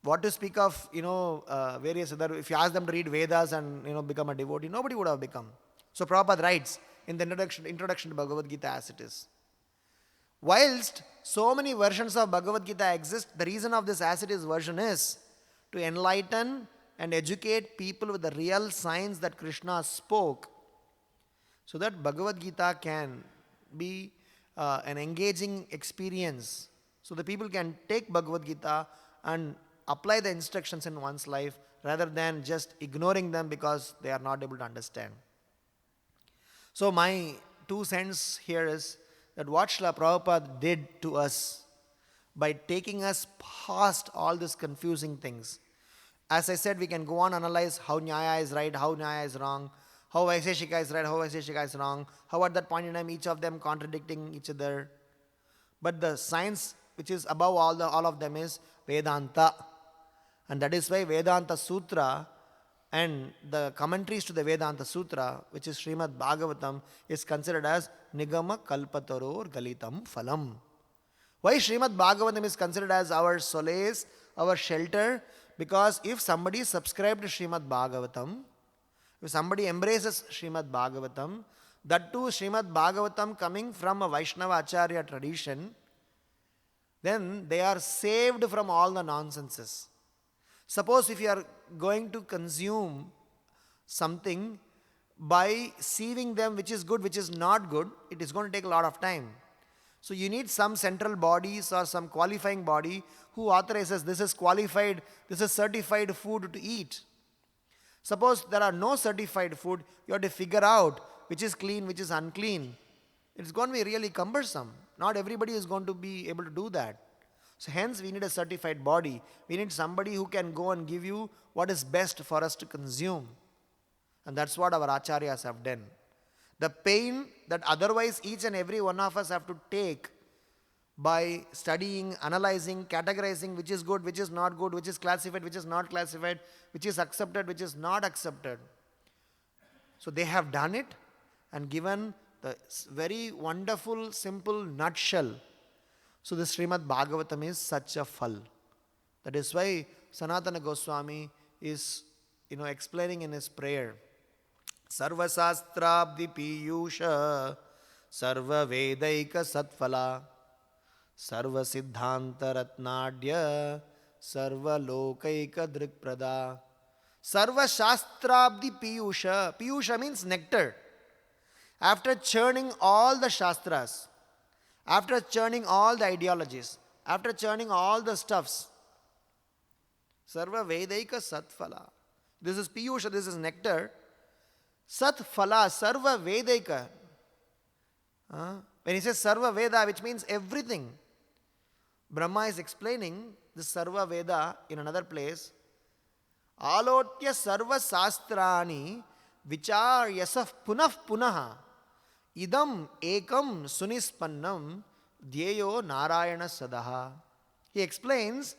What to speak of, various other, if you ask them to read Vedas and, become a devotee, nobody would have become. So Prabhupada writes in the introduction to Bhagavad Gita as it is. Whilst so many versions of Bhagavad Gita exist, the reason of this as it is version is to enlighten and educate people with the real science that Krishna spoke, so that Bhagavad Gita can be an engaging experience, so the people can take Bhagavad Gita and apply the instructions in one's life rather than just ignoring them because they are not able to understand. So my 2 cents here is that what Srila Prabhupada did to us by taking us past all these confusing things. As I said, we can go on and analyze how Nyaya is right, how Nyaya is wrong, how Vaisheshika is right, how Vaisheshika is wrong, how at that point in time each of them contradicting each other. But the science which is above all of them is Vedanta. And that is why Vedanta Sutra and the commentaries to the Vedanta Sutra, which is Srimad Bhagavatam, is considered as Nigama Kalpataror Galitam Phalam. Why Srimad Bhagavatam is considered as our solace, our shelter? Because if somebody subscribes to Srimad Bhagavatam, if somebody embraces Srimad Bhagavatam, That too, Srimad Bhagavatam coming from a Vaishnava Acharya tradition, then they are saved from all the nonsenses. Suppose if you are going to consume something by sieving them which is good, which is not good, it is going to take a lot of time. So you need some central bodies or some qualifying body who authorizes this is qualified, this is certified food to eat. Suppose there are no certified food, you have to figure out which is clean, which is unclean. It's going to be really cumbersome. Not everybody is going to be able to do that. So hence we need a certified body. We need somebody who can go and give you what is best for us to consume. And that's what our acharyas have done. The pain that otherwise each and every one of us have to take by studying, analyzing, categorizing which is good, which is not good, which is classified, which is not classified, which is accepted, which is not accepted. So they have done it and given the very wonderful, simple nutshell. So the Srimad Bhagavatam is such a phal. That is why Sanatana Goswami is explaining in his prayer, Sarva Sastrabdi Piyusha Sarva Vedaika Satphala Sarva Siddhanta Ratnadya Sarva Lokaika Drikprada. Sarva Shastrabdi Piyusha. Piyusha means nectar. After churning all the Shastras, after churning all the ideologies, after churning all the stuffs, Sarva Vedaika Satphala. This is Piyusha, this is nectar. Satphala, Sarva Vedaika. When he says Sarva Veda, which means everything, Brahma is explaining this Sarva Veda in another place. Alotya Sarva Sastrani Vicharyasaf Punah Punaha Idam Ekam Sunispannam Dhyeyo Narayana Sadaha. He explains,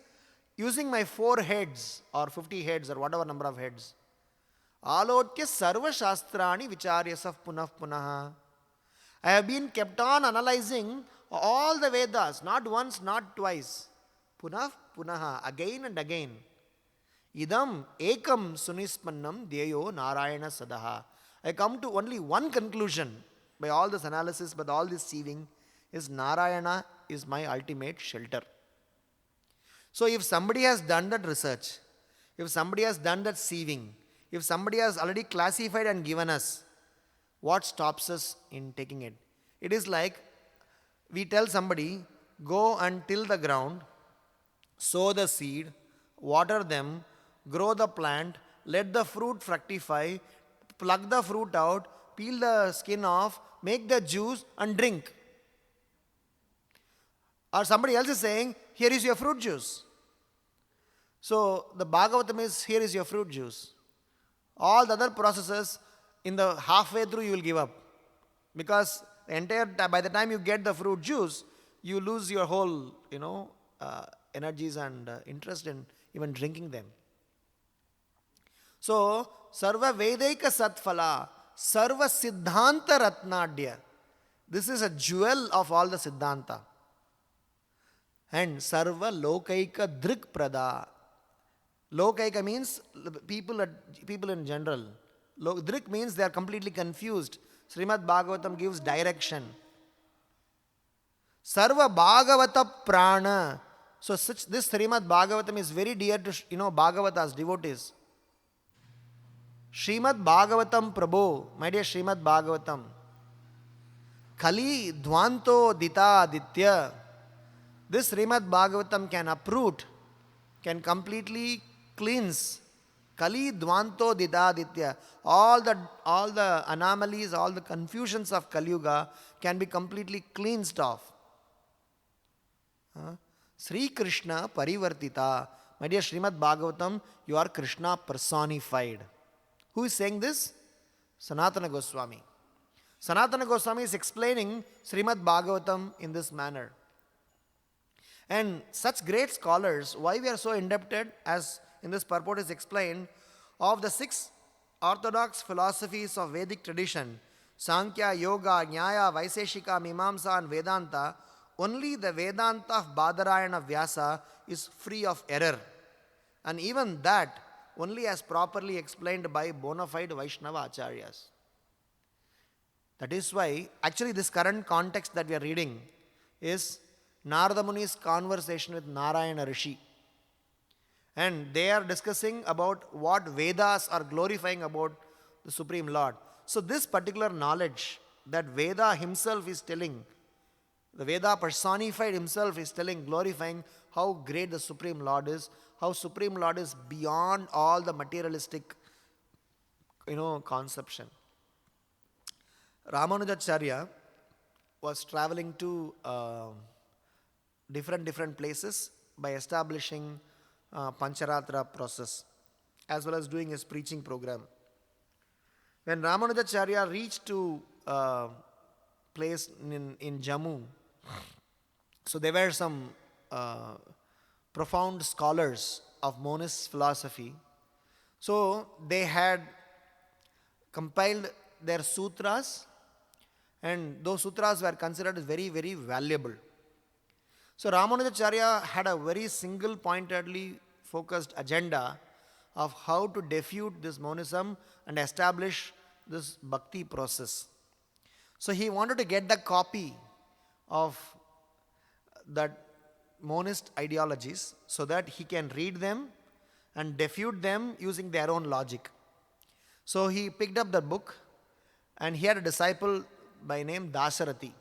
using my 4 heads or 50 heads or whatever number of heads. Alotya Sarva Shastrani Vicharyasaf Punah Punaha. I have been kept on analyzing all the Vedas, not once, not twice. Punah Punaha, again and again. Idam Ekam Sunispannam Dhyeyo Narayana Sadaha. I come to only one conclusion by all this analysis, by all this sieving, is Narayana is my ultimate shelter. So if somebody has done that research, if somebody has done that sieving, if somebody has already classified and given us, what stops us in taking it? It is like we tell somebody, go and till the ground, sow the seed, water them, grow the plant, let the fruit fructify, pluck the fruit out, peel the skin off, make the juice and drink. Or somebody else is saying, here is your fruit juice. So the Bhagavatam is, here is your fruit juice. All the other processes, in the halfway through you will give up. Because by the time you get the fruit juice, you lose your whole, energies and interest in even drinking them. So, Sarva Vedaika Satphala, Sarva Siddhanta Ratnadya. This is a jewel of all the Siddhanta. And Sarva Lokaika Drikprada. Lokaika means people in general. Drik means they are completely confused. Srimad Bhagavatam gives direction. Sarva Bhagavata Prana. So this Srimad Bhagavatam is very dear to Bhagavatas, devotees. Srimad Bhagavatam Prabhu, my dear Srimad Bhagavatam. Kali Dvanto Dita Aditya. This Srimad Bhagavatam can uproot, can completely cleanse. Kali Dvanto Dita Aditya. All the anomalies, all the confusions of Kali Yuga can be completely cleansed off. Sri Krishna Parivartita. My dear Srimad Bhagavatam, you are Krishna personified. Who is saying this? Sanatana Goswami. Sanatana Goswami is explaining Srimad Bhagavatam in this manner. And such great scholars, why we are so indebted, as in this purport is explained, of the 6 orthodox philosophies of Vedic tradition, Sankhya, Yoga, Nyaya, Vaiseshika, Mimamsa and Vedanta, only the Vedanta of Badarayana Vyasa is free of error. And even that only as properly explained by bona fide Vaishnava Acharyas. That is why, actually, this current context that we are reading is Narada Muni's conversation with Narayana Rishi. And they are discussing about what Vedas are glorifying about the Supreme Lord. So, this particular knowledge that Veda himself is telling, the Veda personified himself is telling, glorifying how great the Supreme Lord is, how Supreme Lord is beyond all the materialistic, conception. Ramanujacharya was traveling to different places by establishing Pancharatra process, as well as doing his preaching program. When Ramanujacharya reached to place in Jammu, so there were some profound scholars of monist philosophy. So they had compiled their sutras, and those sutras were considered as very, very valuable. So Ramanujacharya had a very single-pointedly focused agenda of how to defute this monism and establish this bhakti process. So he wanted to get the copy of that monist ideologies so that he can read them and defute them using their own logic. So he picked up the book, and he had a disciple by name Dasarathi.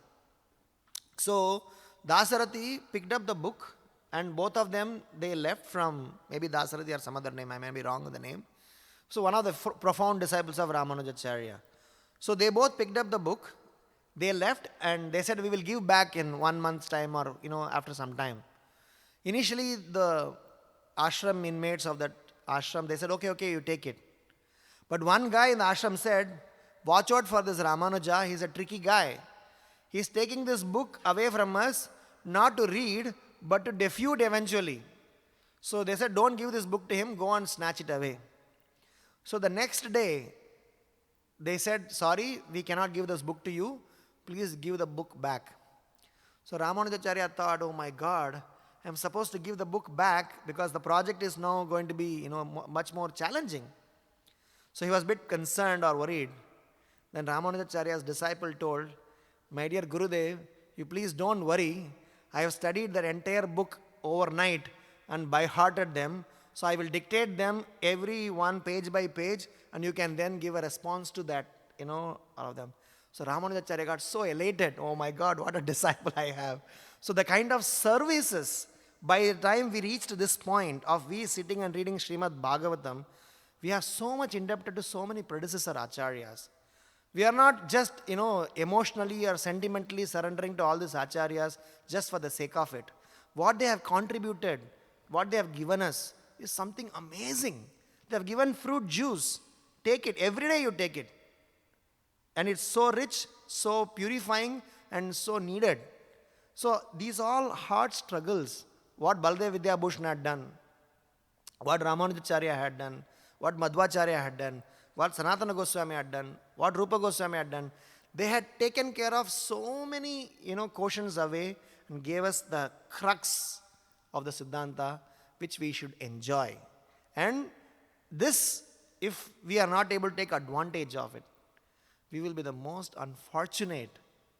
So Dasarathi picked up the book, and both of them, they left from maybe Dasarathi or some other name, I may be wrong with the name. So one of the profound disciples of Ramanujacharya. So they both picked up the book, they left, and they said, we will give back in 1 month's time, or after some time. Initially, the ashram inmates of that ashram, they said, okay, you take it. But one guy in the ashram said, watch out for this Ramanuja, he's a tricky guy. He's taking this book away from us, not to read, but to defute eventually. So they said, don't give this book to him, go and snatch it away. So the next day, they said, sorry, we cannot give this book to you, please give the book back. So Ramanujacharya thought, oh my God, I'm supposed to give the book back because the project is now going to be, much more challenging. So he was a bit concerned or worried. Then Ramanujacharya's disciple told, my dear Gurudev, you please don't worry. I have studied the entire book overnight and by-hearted them. So I will dictate them every one page by page, and you can then give a response to that, all of them. So Ramanujacharya got so elated. Oh my God, what a disciple I have. So the kind of services, by the time we reached this point of we sitting and reading Srimad Bhagavatam, we are so much indebted to so many predecessor acharyas. We are not just, emotionally or sentimentally surrendering to all these acharyas just for the sake of it. What they have contributed, what they have given us is something amazing. They have given fruit juice. Take it. Every day you take it. And it's so rich, so purifying, and so needed. So these all hard struggles, what Baldev Vidyabhushan had done, what Ramanujacharya had done, what Madhvacharya had done, what Sanatana Goswami had done, what Rupa Goswami had done, they had taken care of so many, cautions away and gave us the crux of the Siddhanta, which we should enjoy. And this, if we are not able to take advantage of it, we will be the most unfortunate.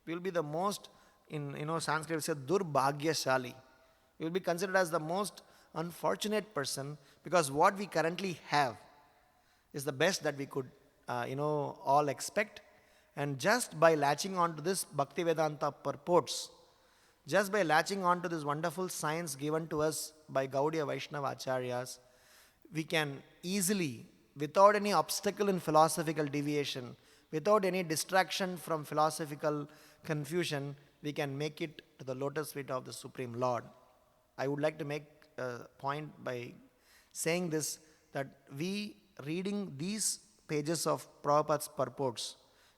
We will be the most, in Sanskrit we say durbhagyashali. We will be considered as the most unfortunate person, because what we currently have is the best that we could, all expect. And just by latching on to this Bhaktivedanta purports, just by latching on to this wonderful science given to us by Gaudiya Vaishnava Acharyas, we can easily, without any obstacle in philosophical deviation, without any distraction from philosophical confusion, we can make it to the lotus feet of the Supreme Lord. I would like to make a point by saying this, that we reading these pages of Prabhupada's purports,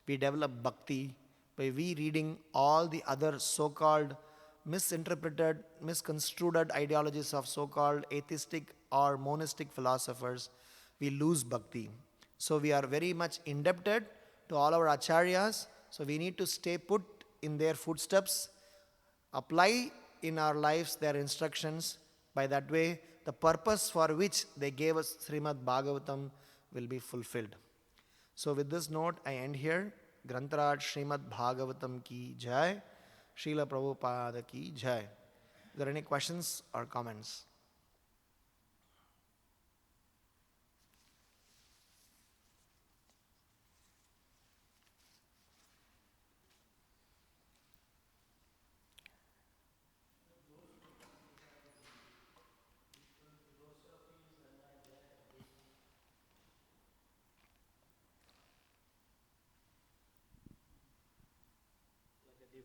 we develop bhakti by we reading all the other so-called misinterpreted, misconstrued ideologies of so-called atheistic or monistic philosophers, we lose bhakti. So we are very much indebted to all our acharyas, so we need to stay put in their footsteps, apply in our lives their instructions. By that way, the purpose for which they gave us Srimad Bhagavatam will be fulfilled. So with this note, I end here. Grantaraj Srimad Bhagavatam ki jai. Srila Prabhupada ki jai. Are there any questions or comments?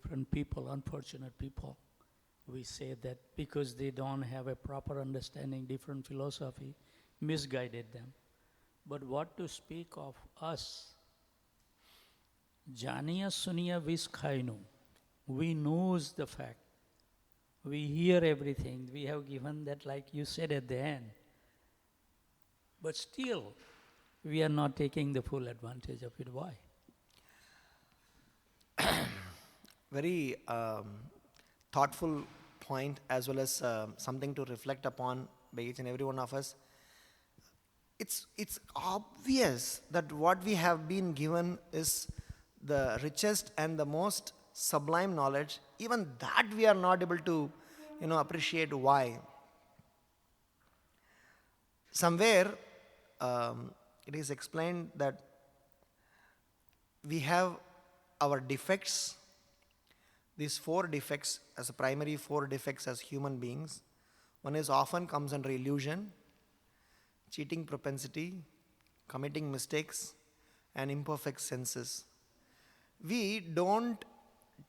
Different people, unfortunate people, we say that because they don't have a proper understanding, different philosophy, misguided them. But what to speak of us? Janiya suniya viskhainu. We knows the fact. We hear everything. We have given that, like you said at the end. But still, we are not taking the full advantage of it. Why? Very thoughtful point, as well as something to reflect upon by each and every one of us. It's obvious that what we have been given is the richest and the most sublime knowledge. Even that we are not able to, appreciate why. Somewhere it is explained that we have our defects, these 4 defects as a primary 4 defects as human beings. One is often comes under illusion, cheating propensity, committing mistakes, and imperfect senses. We don't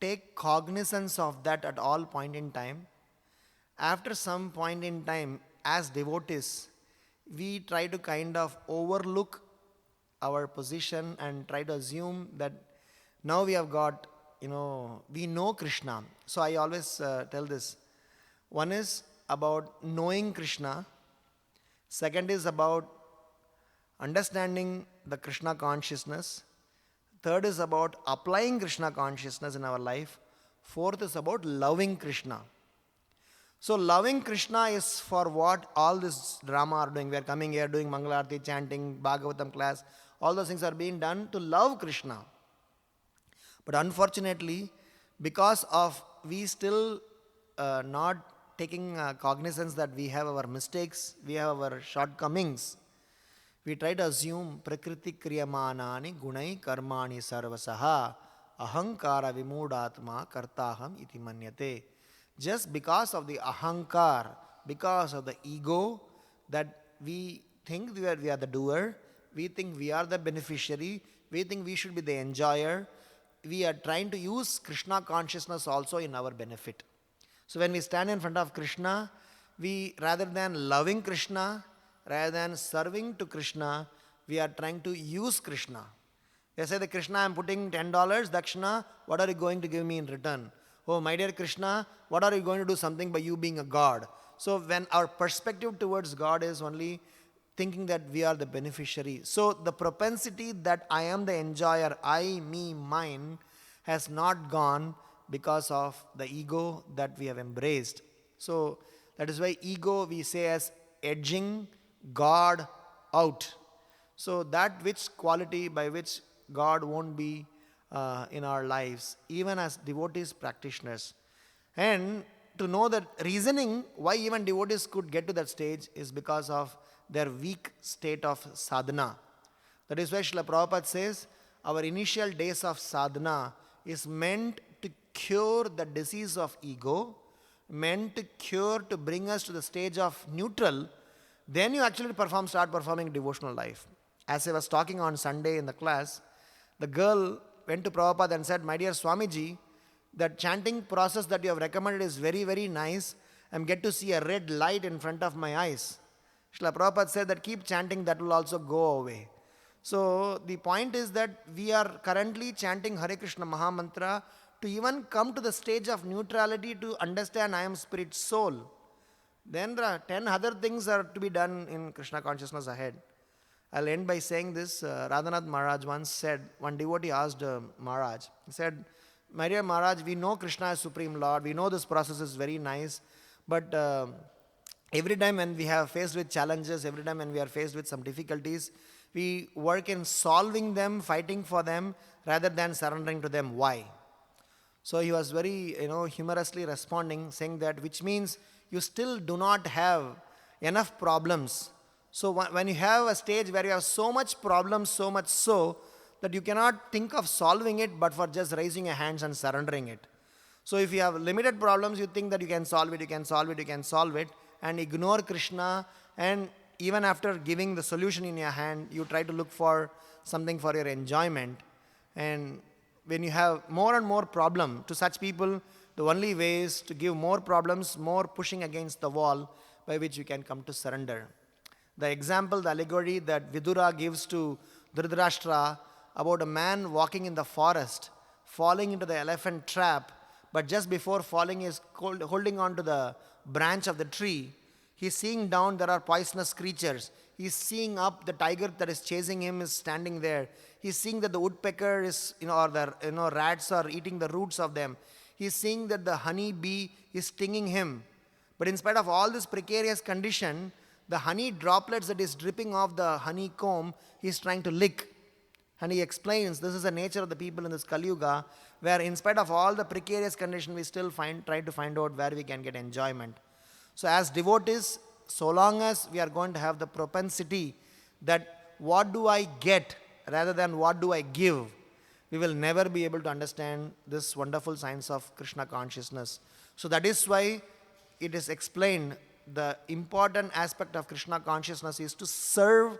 take cognizance of that at all point in time. After some point in time, as devotees, we try to kind of overlook our position and try to assume that now we have got, we know Krishna. So I always tell this. One is about knowing Krishna. Second is about understanding the Krishna consciousness. Third is about applying Krishna consciousness in our life. Fourth is about loving Krishna. So loving Krishna is for what all this drama are doing. We are coming here doing Mangalarti, chanting, Bhagavatam class. All those things are being done to love Krishna. But unfortunately, because of we still not taking cognizance that we have our mistakes, we have our shortcomings, we try to assume prakriti kriyamanani gunai karmani sarvasaha ahankara vimudatma kartaham iti manyate. Just because of the ahankar, because of the ego, that we think we are the doer, we think we are the beneficiary, we think we should be the enjoyer, we are trying to use Krishna consciousness also in our benefit. So when we stand in front of Krishna, we, rather than loving Krishna, rather than serving to Krishna, we are trying to use Krishna. They say that Krishna, I am putting $10 dakshina, what are you going to give me in return? Oh, my dear Krishna, what are you going to do something by you being a God? So when our perspective towards God is only thinking that we are the beneficiary. So the propensity that I am the enjoyer, I, me, mine, has not gone because of the ego that we have embraced. So that is why ego we say as edging God out. So that which quality by which God won't be in our lives, even as devotees, practitioners. And to know that reasoning why even devotees could get to that stage is because of their weak state of sadhana. That is why Srila Prabhupada says our initial days of sadhana is meant to cure the disease of ego, meant to bring us to the stage of neutral. Then you actually start performing devotional life. As I was talking on Sunday in the class, the girl went to Prabhupada and said, my dear Swamiji, that chanting process that you have recommended is very, very nice. I get to see a red light in front of my eyes. Srila Prabhupada said that keep chanting, that will also go away. So the point is that we are currently chanting Hare Krishna Mahamantra to even come to the stage of neutrality to understand I am spirit soul. Then there are 10 other things are to be done in Krishna consciousness ahead. I'll end by saying this. Radhanath Maharaj once said, one devotee asked Maharaj, he said, my dear Maharaj, we know Krishna is Supreme Lord, we know this process is very nice, but every time when we have faced with challenges, every time when we are faced with some difficulties, we work in solving them, fighting for them, rather than surrendering to them. Why? So he was very, humorously responding, saying that, which means you still do not have enough problems. So when you have a stage where you have so much problems, so much so that you cannot think of solving it, but for just raising your hands and surrendering it. So if you have limited problems, you think that you can solve it, you can solve it, you can solve it, and ignore Krishna, and even after giving the solution in your hand, you try to look for something for your enjoyment. And when you have more and more problem, to such people, the only way is to give more problems, more pushing against the wall, by which you can come to surrender. The example, the allegory that Vidura gives to Dhritarashtra about a man walking in the forest, falling into the elephant trap, but just before falling, he is holding on to the branch of the tree. He is seeing down, there are poisonous creatures. He is seeing up, the tiger that is chasing him is standing there. He is seeing that the woodpecker is, or the rats are eating the roots of them. He is seeing that the honey bee is stinging him. But in spite of all this precarious condition, the honey droplets that is dripping off the honeycomb, he is trying to lick. And he explains this is the nature of the people in this Kali Yuga, where in spite of all the precarious condition, we still try to find out where we can get enjoyment. So as devotees, so long as we are going to have the propensity that what do I get rather than what do I give, we will never be able to understand this wonderful science of Krishna consciousness. So that is why it is explained the important aspect of Krishna consciousness is to serve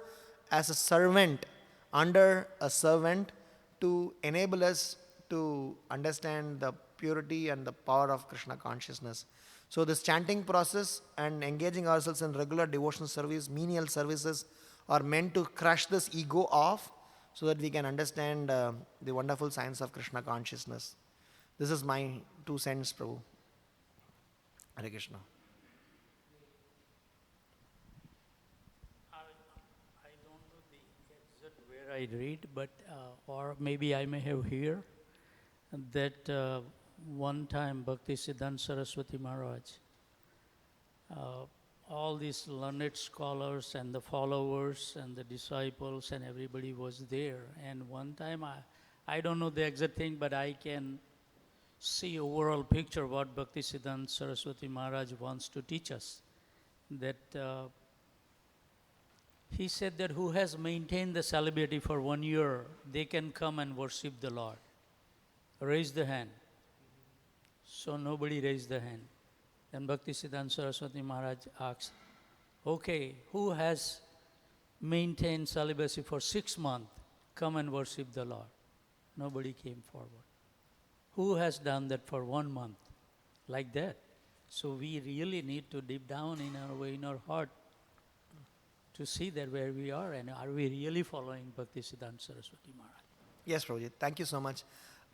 as a servant, under a servant, to enable us to understand the purity and the power of Krishna consciousness. So this chanting process and engaging ourselves in regular devotional service, menial services, are meant to crush this ego off, so that we can understand the wonderful science of Krishna consciousness. This is my 2 cents, Prabhu. Hare Krishna. I don't know the exact where I read, but or maybe I may have here that one time Bhaktisiddhanta Saraswati Maharaj, all these learned scholars and the followers and the disciples and everybody was there. And one time, I don't know the exact thing, but I can see overall picture what Bhaktisiddhanta Saraswati Maharaj wants to teach us. That he said that who has maintained the celibacy for 1 year, they can come and worship the Lord. Raise the hand. So nobody raised the hand. Then Bhaktisiddhanta Saraswati Maharaj asked, okay, who has maintained celibacy for 6 months? Come and worship the Lord. Nobody came forward. Who has done that for 1 month? Like that. So we really need to deep down in our heart to see that where we are, and are we really following Bhaktisiddhanta Saraswati Maharaj? Yes, Prabhuji. Thank you so much.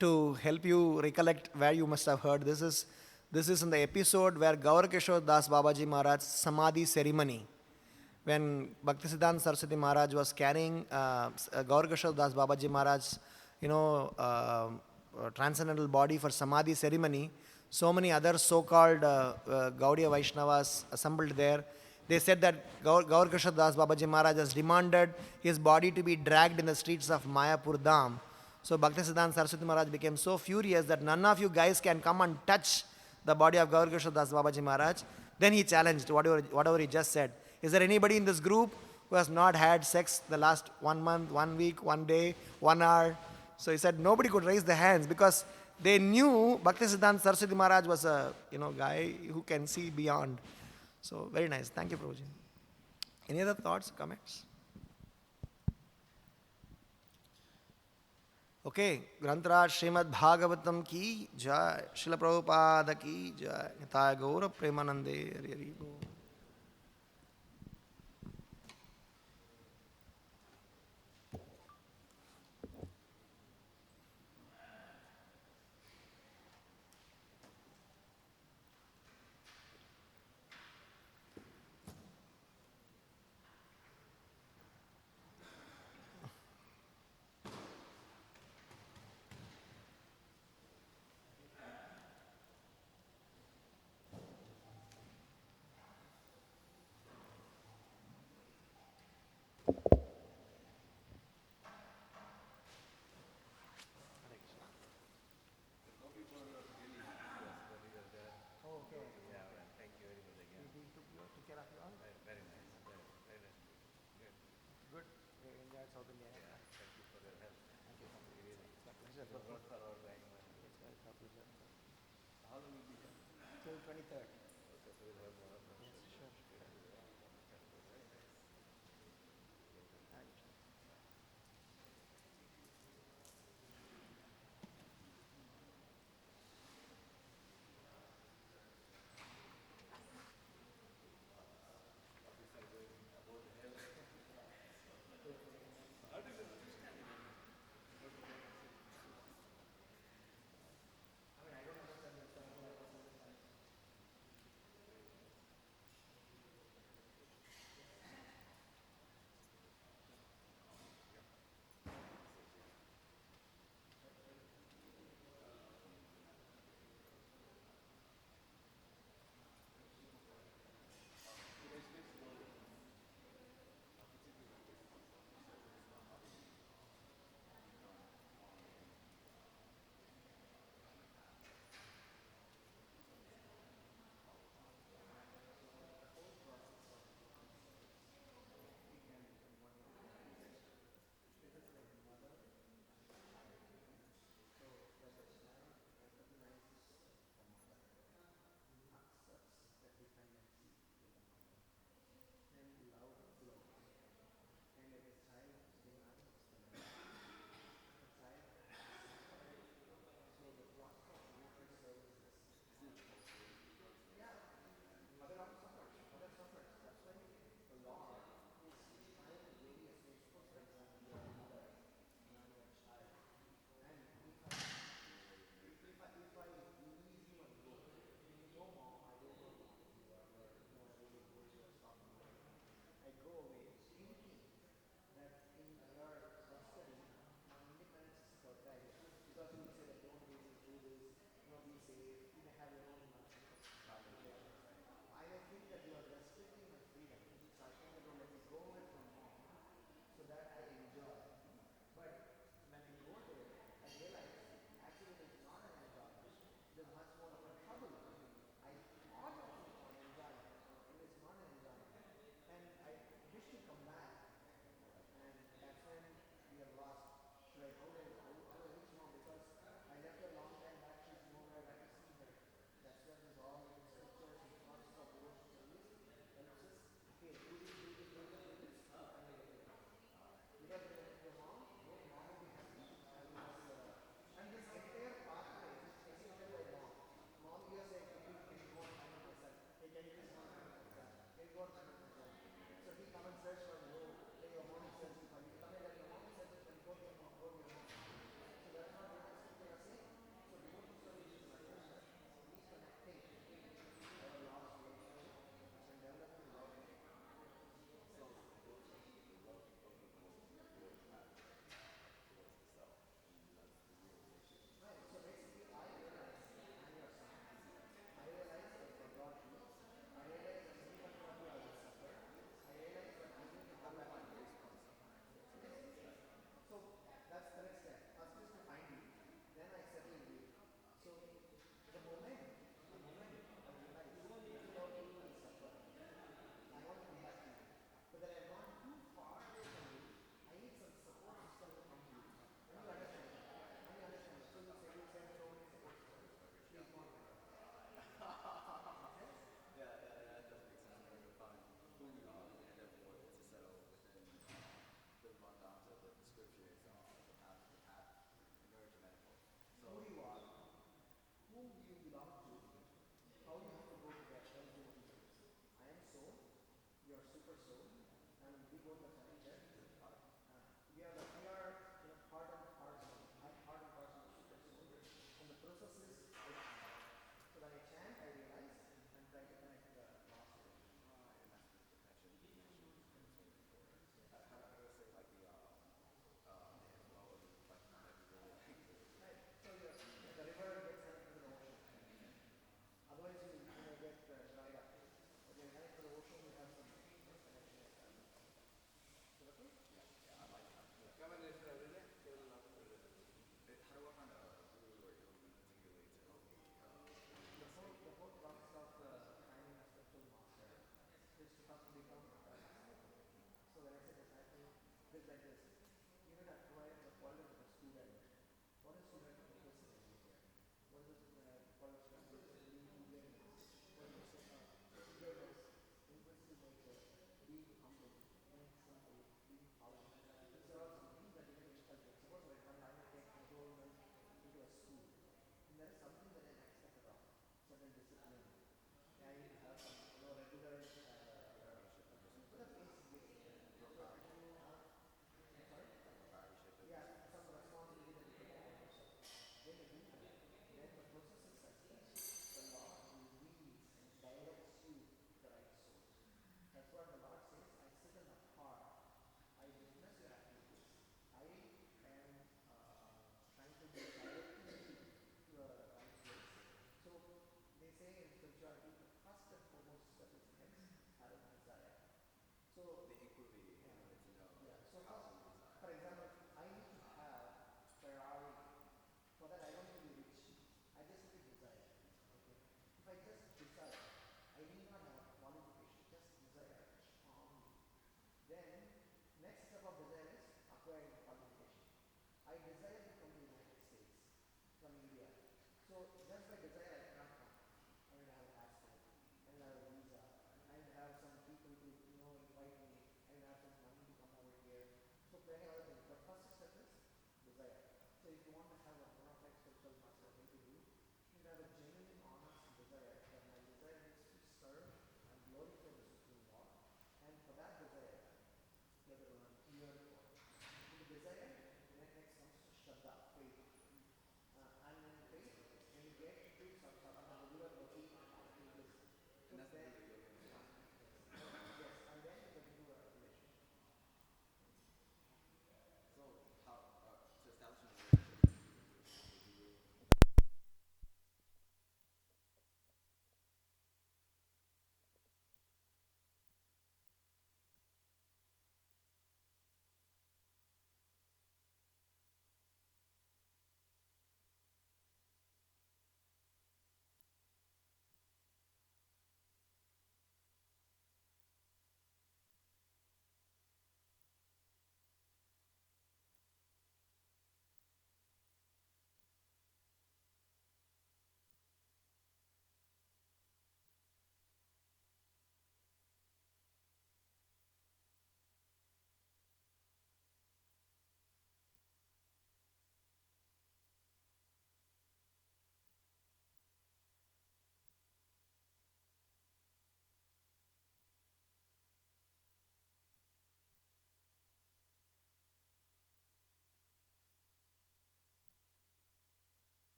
To help you recollect where you must have heard, this is in the episode where Gaurakishore Das Babaji Maharaj's Samadhi ceremony. When Bhaktisiddhanta Saraswati Maharaj was carrying Gaurakishore Das Babaji Maharaj's, transcendental body for Samadhi ceremony, so many other so-called Gaudiya Vaishnavas assembled there. They said that Gaurakishore Das Babaji Maharaj has demanded his body to be dragged in the streets of Mayapur Dham. So Bhaktisiddhanta Saraswati Maharaj became so furious that none of you guys can come and touch the body of Gaurakishore Das Babaji Maharaj. Then he challenged whatever he just said. Is there anybody in this group who has not had sex the last 1 month, 1 week, 1 day, 1 hour? So he said nobody could raise their hands because they knew Bhaktisiddhanta Saraswati Maharaj was a guy who can see beyond. So very nice. Thank you, Prabhuji. Any other thoughts, comments? Okay. Grantaraj Srimad Bhagavatam ki jai. Srila Prabhupada ki jai. Nithaya Gaura Premanande Hari Hari Bol. South India. Thank you for your help. Thank you. It's my pleasure. It's my pleasure. How long will you be here? Till 23rd. Okay, so we'll have more of those. Yes, sure.